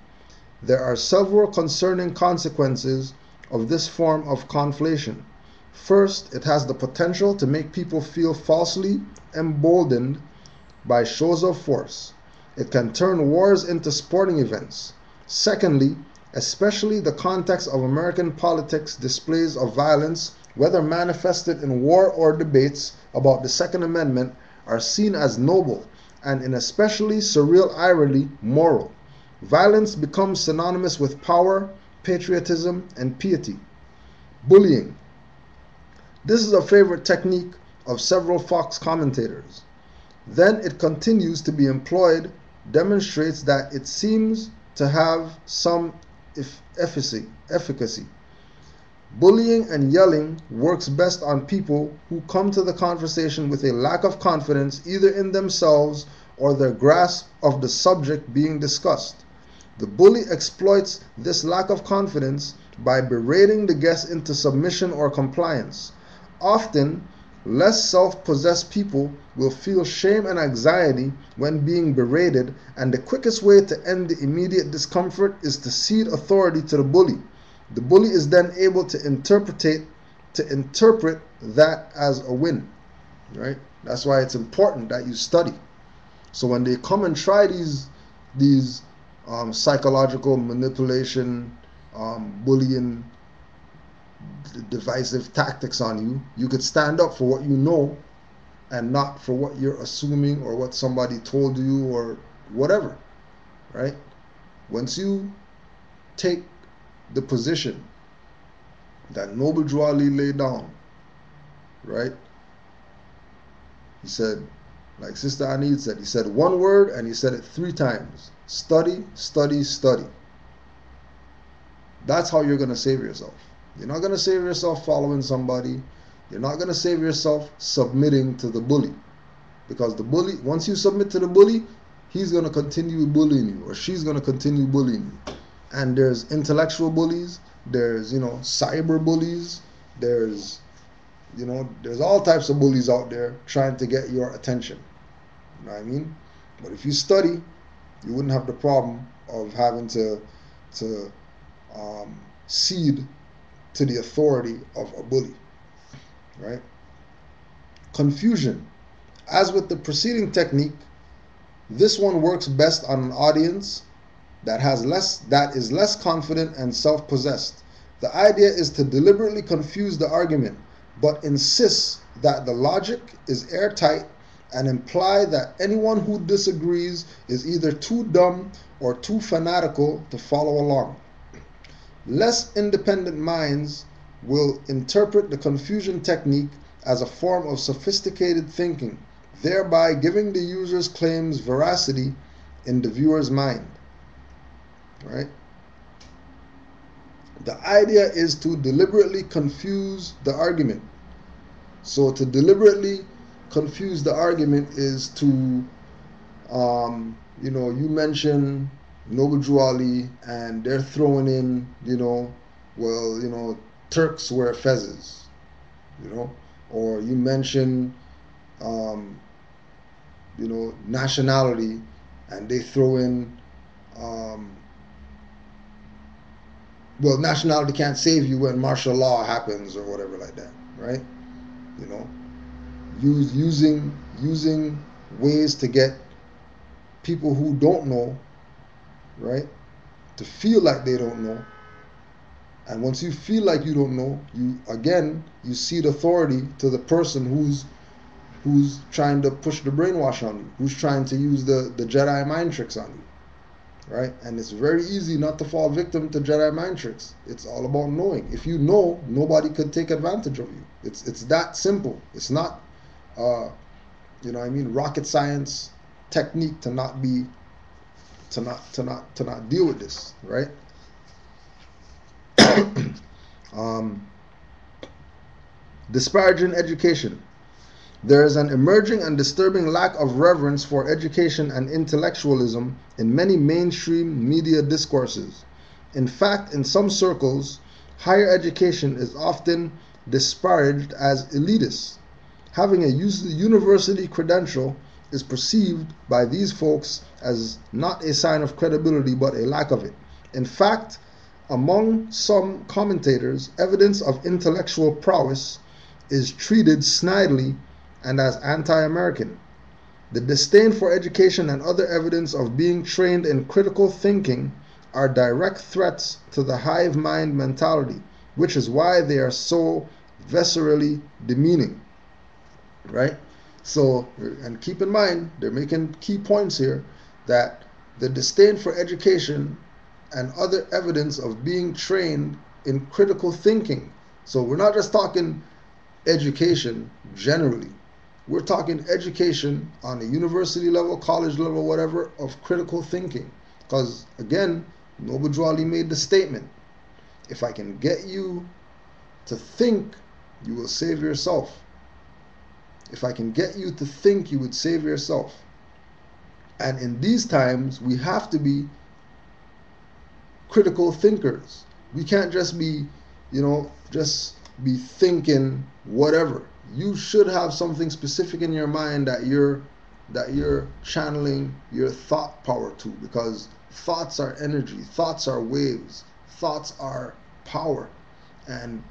There are several concerning consequences of this form of conflation. First, it has the potential to make people feel falsely emboldened by shows of force. It can turn wars into sporting events. Secondly, especially the context of American politics, displays of violence, whether manifested in war or debates about the Second Amendment, are seen as noble and, in especially surreal irony, moral. Violence becomes synonymous with power, patriotism, and piety. Bullying. This is a favorite technique of several Fox commentators. Then it continues to be employed, demonstrates that it seems to have some efficacy. Bullying and yelling works best on people who come to the conversation with a lack of confidence either in themselves or their grasp of the subject being discussed. The bully exploits this lack of confidence by berating the guest into submission or compliance. Often, less self-possessed people will feel shame and anxiety when being berated, and the quickest way to end the immediate discomfort is to cede authority to the bully. The bully is then able to interpret that as a win, right? That's why it's important that you study. So when they come and try these psychological manipulation, bullying, divisive tactics on you, you could stand up for what you know and not for what you're assuming or what somebody told you or whatever, right? Once you take the position that Noble Drew Ali laid down, right? He said, like Sister Anid said, he said one word and he said it 3 times. Study, study, study. That's how you're going to save yourself. You're not going to save yourself following somebody. You're not going to save yourself submitting to the bully. Because the bully, once you submit to the bully, he's going to continue bullying you or she's going to continue bullying you. And there's intellectual bullies, there's, cyber bullies, there's all types of bullies out there trying to get your attention. You know what I mean? But if you study, you wouldn't have the problem of having to cede to the authority of a bully, right? Confusion. As with the preceding technique, this one works best on an audience that is less confident and self-possessed. The idea is to deliberately confuse the argument, but insist that the logic is airtight and imply that anyone who disagrees is either too dumb or too fanatical to follow along. Less independent minds will interpret the confusion technique as a form of sophisticated thinking, thereby giving the user's claims veracity in the viewer's mind. Right? The idea is to deliberately confuse the argument. So to deliberately confuse the argument is to, you mention Noble Drew Ali and they're throwing in, Turks wear fezzes, or you mention, nationality and they throw in, nationality can't save you when martial law happens or whatever like that, right? Using ways to get people who don't know, right, to feel like they don't know. And once you feel like you don't know, you cede authority to the person who's trying to push the brainwash on you, who's trying to use the Jedi mind tricks on you, right? And it's very easy not to fall victim to Jedi mind tricks. It's all about knowing. If you know, nobody could take advantage of you. It's that simple. It's not, rocket science technique to not deal with this, right? Disparaging education. There is an emerging and disturbing lack of reverence for education and intellectualism in many mainstream media discourses. In fact, in some circles, higher education is often disparaged as elitist. Having a university credential is perceived by these folks as not a sign of credibility but a lack of it. In fact, among some commentators, evidence of intellectual prowess is treated snidely and as anti-American. The disdain for education and other evidence of being trained in critical thinking are direct threats to the hive mind mentality, which is why they are so viscerally demeaning, right? So, and keep in mind, they're making key points here that the disdain for education and other evidence of being trained in critical thinking. So we're not just talking education generally. We're talking education on a university level, college level, whatever, of critical thinking. Because, again, Noble Drew Ali made the statement, if I can get you to think, you will save yourself. If I can get you to think, you would save yourself. And in these times, we have to be critical thinkers. We can't just be, just be thinking whatever. You should have something specific in your mind that you're channeling your thought power to, because thoughts are energy, thoughts are waves, thoughts are power. And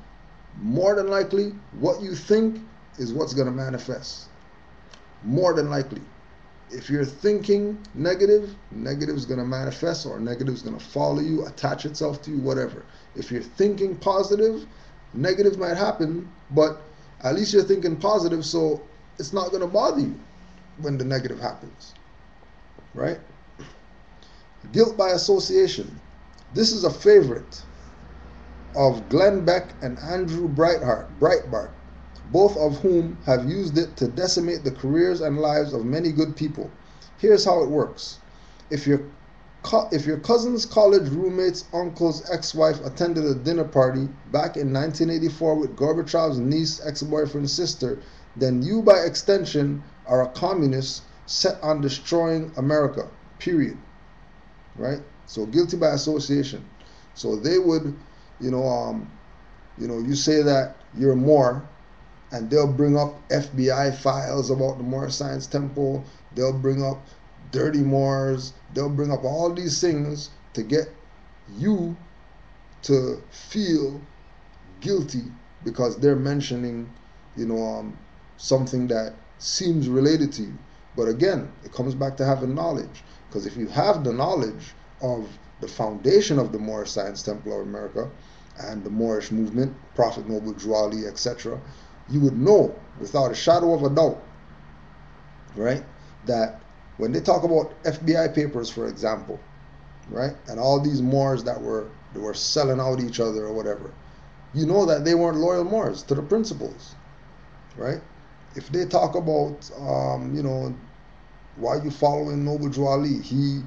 more than likely, what you think is what's going to manifest. More than likely. If you're thinking negative, negative is going to manifest, or negative is going to follow you, attach itself to you, whatever. If you're thinking positive, negative might happen, but at least you're thinking positive, so it's not going to bother you when the negative happens, right? Guilt by association. This is a favorite of Glenn Beck and Andrew Breitbart, both of whom have used it to decimate the careers and lives of many good people. Here's how it works. If your cousin's college roommate's uncle's ex-wife attended a dinner party back in 1984 with Gorbachev's niece, ex-boyfriend's sister, then you, by extension, are a communist set on destroying America, period. Right? So guilty by association. So they would, you say that you're Moore, and they'll bring up FBI files about the Moore Science Temple. They'll bring up dirty Moors. They'll bring up all these things to get you to feel guilty because they're mentioning, something that seems related to you. But again, it comes back to having knowledge. Because if you have the knowledge of the foundation of the Moorish Science Temple of America, and the Moorish movement, Prophet Noble Drew Ali, etc., you would know without a shadow of a doubt, right, that when they talk about FBI papers, for example, right, and all these Moors that were selling out each other or whatever, you know that they weren't loyal Moors to the principles, right? If they talk about, why are you following Noble Drew Ali? He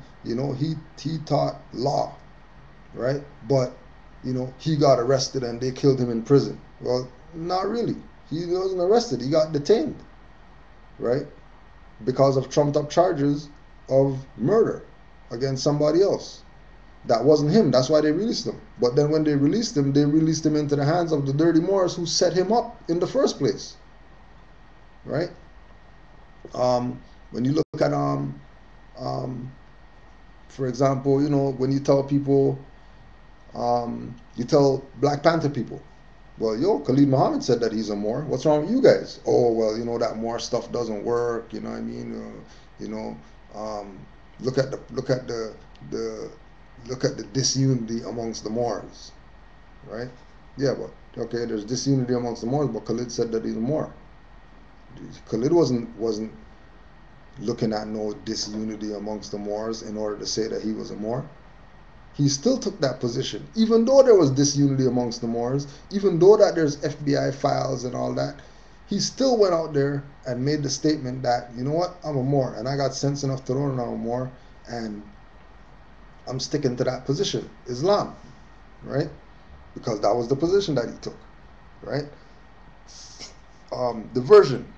taught law, right? But he got arrested and they killed him in prison. Well, not really. He wasn't arrested. He got detained, right? Because of trumped up charges of murder against somebody else. That wasn't him. That's why they released him. But then when they released him into the hands of the dirty Moors who set him up in the first place, right? When you look at um, for example, when you tell people, you tell Black Panther people, well, Khalid Muhammad said that he's a Moor. What's wrong with you guys? Oh, well, that Moor stuff doesn't work. You know what I mean? You know, um, the look at the disunity amongst the Moors, right? Yeah, but okay, there's disunity amongst the Moors, but Khalid said that he's a Moor. Khalid wasn't looking at no disunity amongst the Moors in order to say that he was a Moor. He still took that position, even though there was disunity amongst the Moors, even though that there's FBI files and all that. He still went out there and made the statement that, you know what, I'm a Moor, and I got sense enough to know that I'm a Moor, and I'm sticking to that position, Islam, right? Because that was the position that he took, right? Diversion.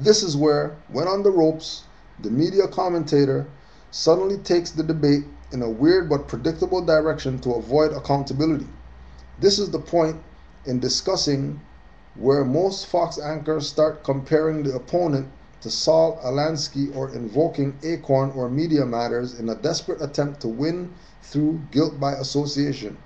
This is where, when on the ropes, the media commentator suddenly takes the debate in a weird but predictable direction to avoid accountability. This is the point in discussing where most Fox anchors start comparing the opponent to Saul Alansky or invoking Acorn or Media Matters in a desperate attempt to win through guilt by association.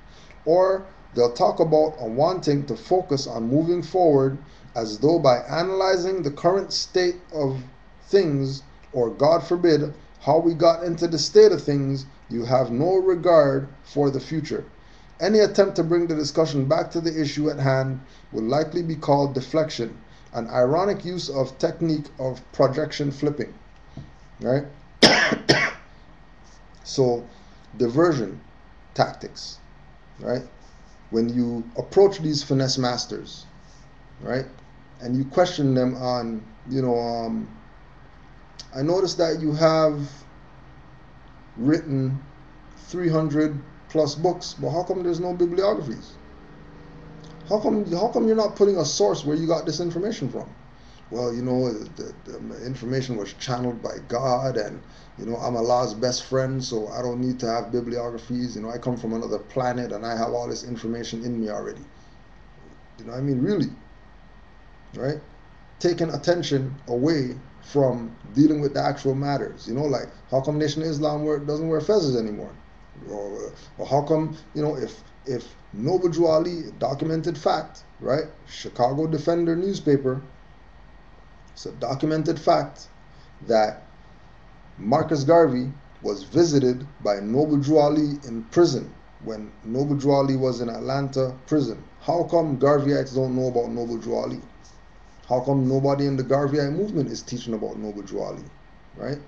Or they'll talk about a wanting to focus on moving forward as though by analyzing the current state of things, or God forbid, how we got into the state of things, you have no regard for the future. Any attempt to bring the discussion back to the issue at hand will likely be called deflection, an ironic use of technique of projection flipping, right? So, diversion tactics, right? When you approach these finesse masters, right, and you question them on, I noticed that you have written 300 plus books, but how come there's no bibliographies? How come you're not putting a source where you got this information from? Well, the information was channeled by God, and I'm Allah's best friend, so I don't need to have bibliographies. I come from another planet and I have all this information in me already. I mean, really, right? Taking attention away from dealing with the actual matters. Like, how come Nation of Islam doesn't wear fezzes anymore? Or how come, if Noble Drew Ali, documented fact, right? Chicago Defender newspaper, it's a documented fact that Marcus Garvey was visited by Noble Drew Ali in prison when Noble Drew Ali was in Atlanta prison. How come Garveyites don't know about Noble Drew Ali? How come nobody in the Garveyite movement is teaching about Noble Drew Ali, right?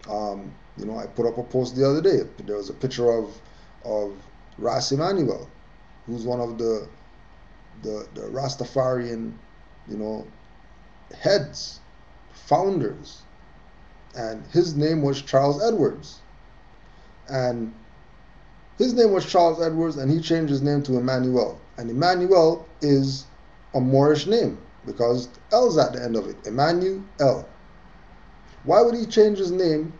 I put up a post the other day. There was a picture of Ras Emanuel, who's one of the Rastafarian, heads, founders, and his name was Charles Edwards, and he changed his name to Emmanuel, and Emmanuel is a Moorish name because L's at the end of it, Emmanuel. Why would he change his name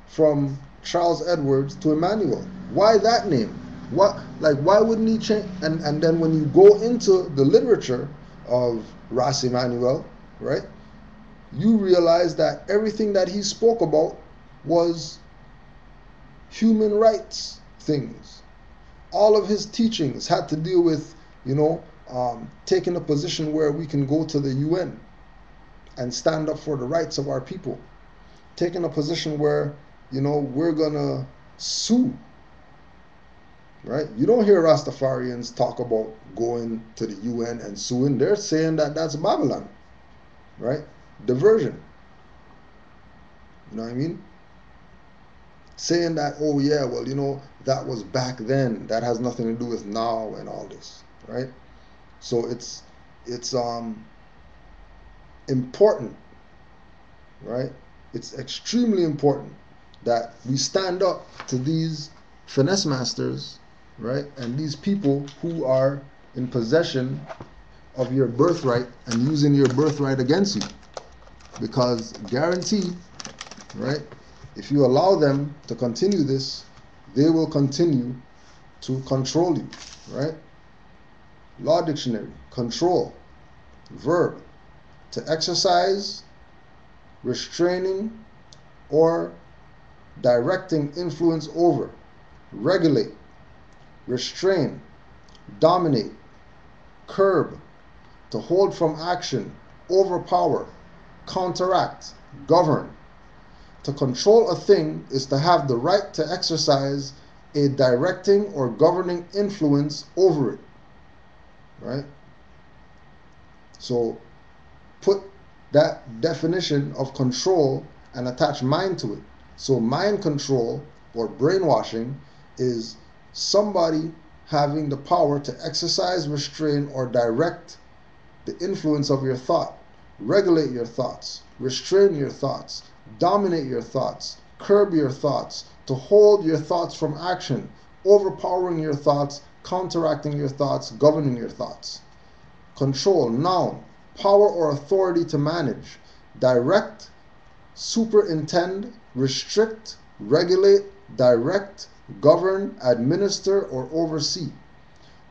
from Charles Edwards to Emmanuel? Why that name? Why wouldn't he change? And then when you go into the literature of Ras Emanuel, right, you realize that everything that he spoke about was human rights things. All of his teachings had to deal with, taking a position where we can go to the UN and stand up for the rights of our people. Taking a position where, we're gonna sue right? You don't hear Rastafarians talk about going to the UN and suing. They're saying that that's Babylon, right? Diversion. You know what I mean? Saying that, oh yeah, well, that was back then. That has nothing to do with now and all this, right? So it's important, right? It's extremely important that we stand up to these finesse masters, right? And these people who are in possession of your birthright and using your birthright against you. Because guaranteed, right, if you allow them to continue this, they will continue to control you, right? Law dictionary, control, verb, to exercise, restraining, or directing influence over, regulate, restrain, dominate, curb, to hold from action, overpower, counteract, govern. To control a thing is to have the right to exercise a directing or governing influence over it, right? So put that definition of control and attach mind to it. So mind control or brainwashing is somebody having the power to exercise, restrain, or direct the influence of your thought, regulate your thoughts, restrain your thoughts, dominate your thoughts, curb your thoughts, to hold your thoughts from action, overpowering your thoughts, counteracting your thoughts, governing your thoughts. Control, noun, power or authority to manage, direct, superintend, restrict, regulate, direct, govern, administer, or oversee.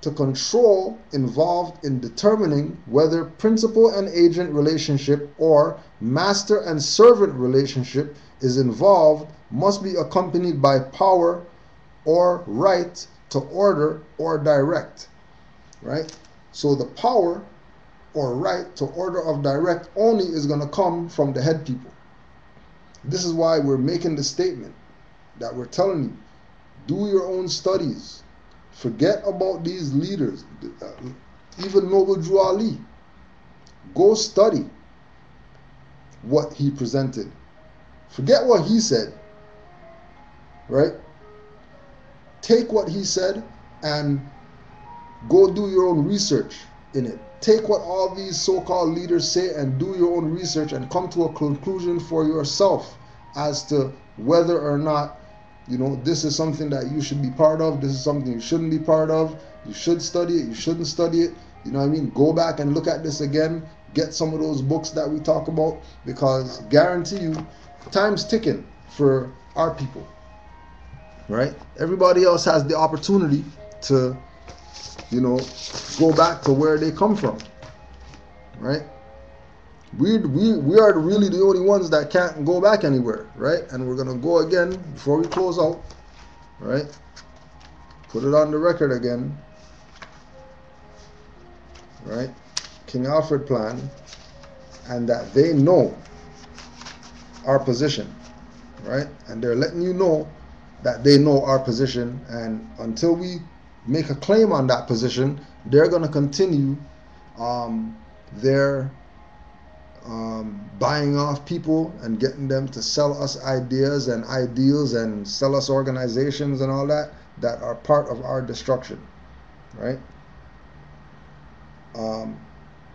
To control involved in determining whether principal and agent relationship or master and servant relationship is involved must be accompanied by power or right to order or direct, right? So the power or right to order of direct only is going to come from the head people. This is why we're making the statement that we're telling you, do your own studies. Forget about these leaders, even Noble Drew Ali. Go study what he presented. Forget what he said, right? Take what he said and go do your own research in it. Take what all these so-called leaders say and do your own research and come to a conclusion for yourself as to whether or not this is something that you should be part of. This is something you shouldn't be part of. You should study it. You shouldn't study it. You know what I mean? Go back and look at this again. Get some of those books that we talk about, because guarantee you, time's ticking for our people, right? Everybody else has the opportunity to, go back to where they come from, right? We are really the only ones that can't go back anywhere, right? And we're gonna go again before we close out, right? Put it on the record again, right? King Alfred plan, and that they know our position, right? And they're letting you know that they know our position, and until we make a claim on that position, they're gonna continue their buying off people and getting them to sell us ideas and ideals and sell us organizations and all that are part of our destruction, right?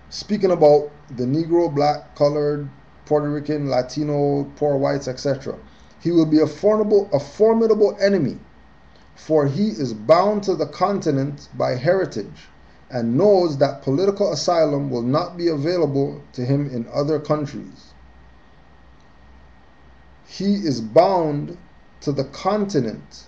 Speaking about the Negro, black, colored, Puerto Rican, Latino, poor whites, etc., he will be a formidable enemy, for he is bound to the continent by heritage and knows that political asylum will not be available to him in other countries. He is bound to the continent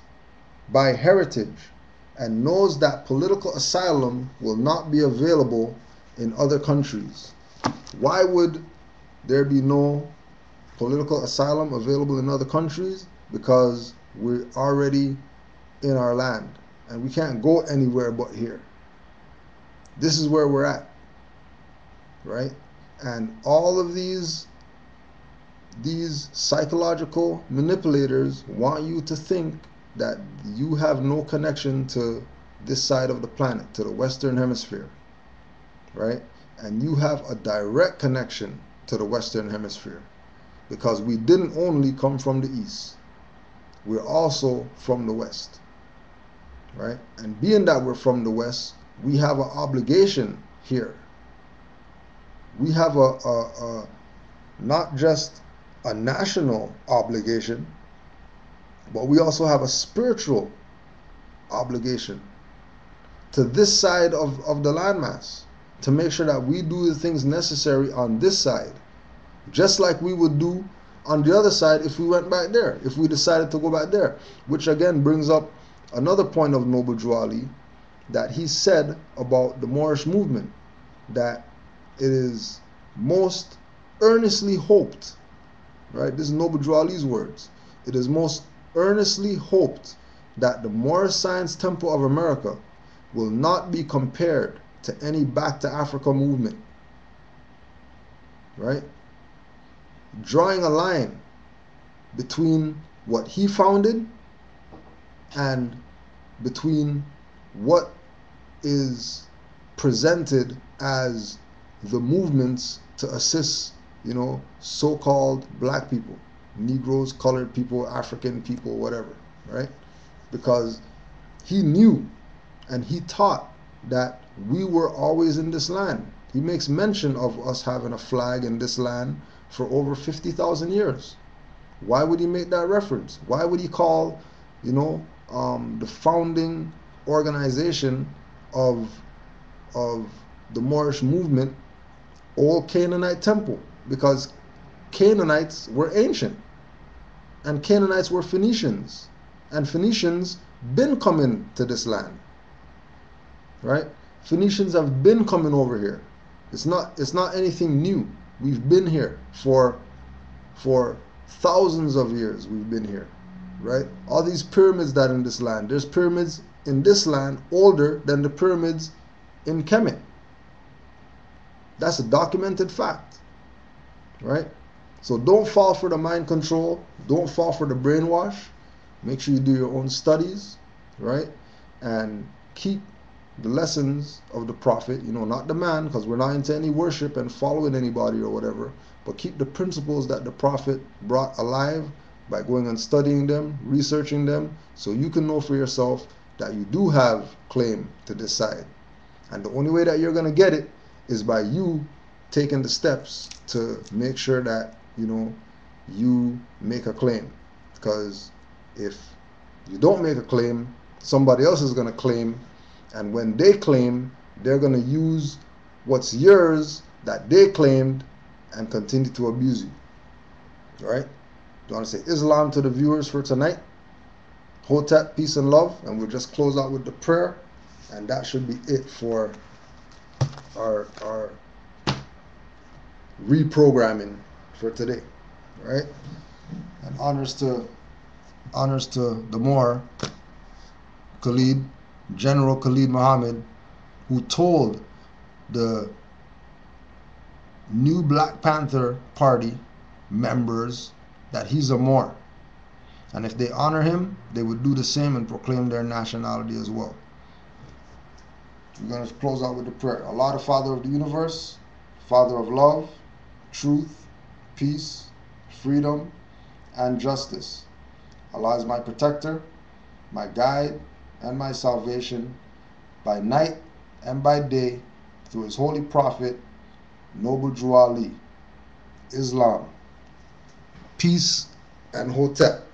by heritage and knows that political asylum will not be available in other countries. Why would there be no political asylum available in other countries? Because we're already in our land and we can't go anywhere but here. This is where we're at, right? And all of these psychological manipulators want you to think that you have no connection to this side of the planet, to the Western Hemisphere, right? And you have a direct connection to the Western Hemisphere because we didn't only come from the East, we're also from the West, right? And being that we're from the West, we have an obligation here. We have a not just a national obligation, but we also have a spiritual obligation to this side of the landmass to make sure that we do the things necessary on this side, just like we would do on the other side if we went back there, if we decided to go back there. Which again brings up another point of Noble Drew Ali that he said about the Moorish movement, that it is most earnestly hoped, right? This is Noble Drew Ali's words. It is most earnestly hoped that the Moorish Science Temple of America will not be compared to any Back to Africa movement, right? Drawing a line between what he founded and between what is presented as the movements to assist, so-called black people, Negroes, colored people, African people, whatever, right? Because he knew and he taught that we were always in this land. He makes mention of us having a flag in this land for over 50,000 years. Why would he make that reference? Why would he call, the founding organization of the Moorish movement Old Canaanite Temple? Because Canaanites were ancient, and Canaanites were Phoenicians, and Phoenicians been coming to this land, right? Phoenicians have been coming over here. It's not anything new. We've been here for thousands of years. We've been here, right? All these pyramids that in this land, there's pyramids in this land older than the pyramids in Kemet. That's a documented fact, right? So don't fall for the mind control. Don't fall for the brainwash. Make sure you do your own studies, right? And keep the lessons of the prophet, not the man, because we're not into any worship and following anybody or whatever, but keep the principles that the prophet brought alive by going and studying them, researching them, so you can know for yourself that you do have claim to this side. And the only way that you're going to get it is by you taking the steps to make sure that, you make a claim. Because if you don't make a claim, somebody else is going to claim, and when they claim, they're going to use what's yours that they claimed and continue to abuse you. All right? Do you want to say Islam to the viewers for tonight? Hotep, peace and love. And we'll just close out with the prayer. And that should be it for our reprogramming for today. All right? And honors to the Moor, Khalid, General Khalid Muhammad, who told the new Black Panther Party members that he's a Moor. And if they honor him, they would do the same and proclaim their nationality as well. We're going to close out with the prayer. Allah, the Father of the universe, Father of love, truth, peace, freedom, and justice. Allah is my protector, my guide, and my salvation by night and by day through his holy prophet, Noble Drew Ali. Islam, peace, and Hotep.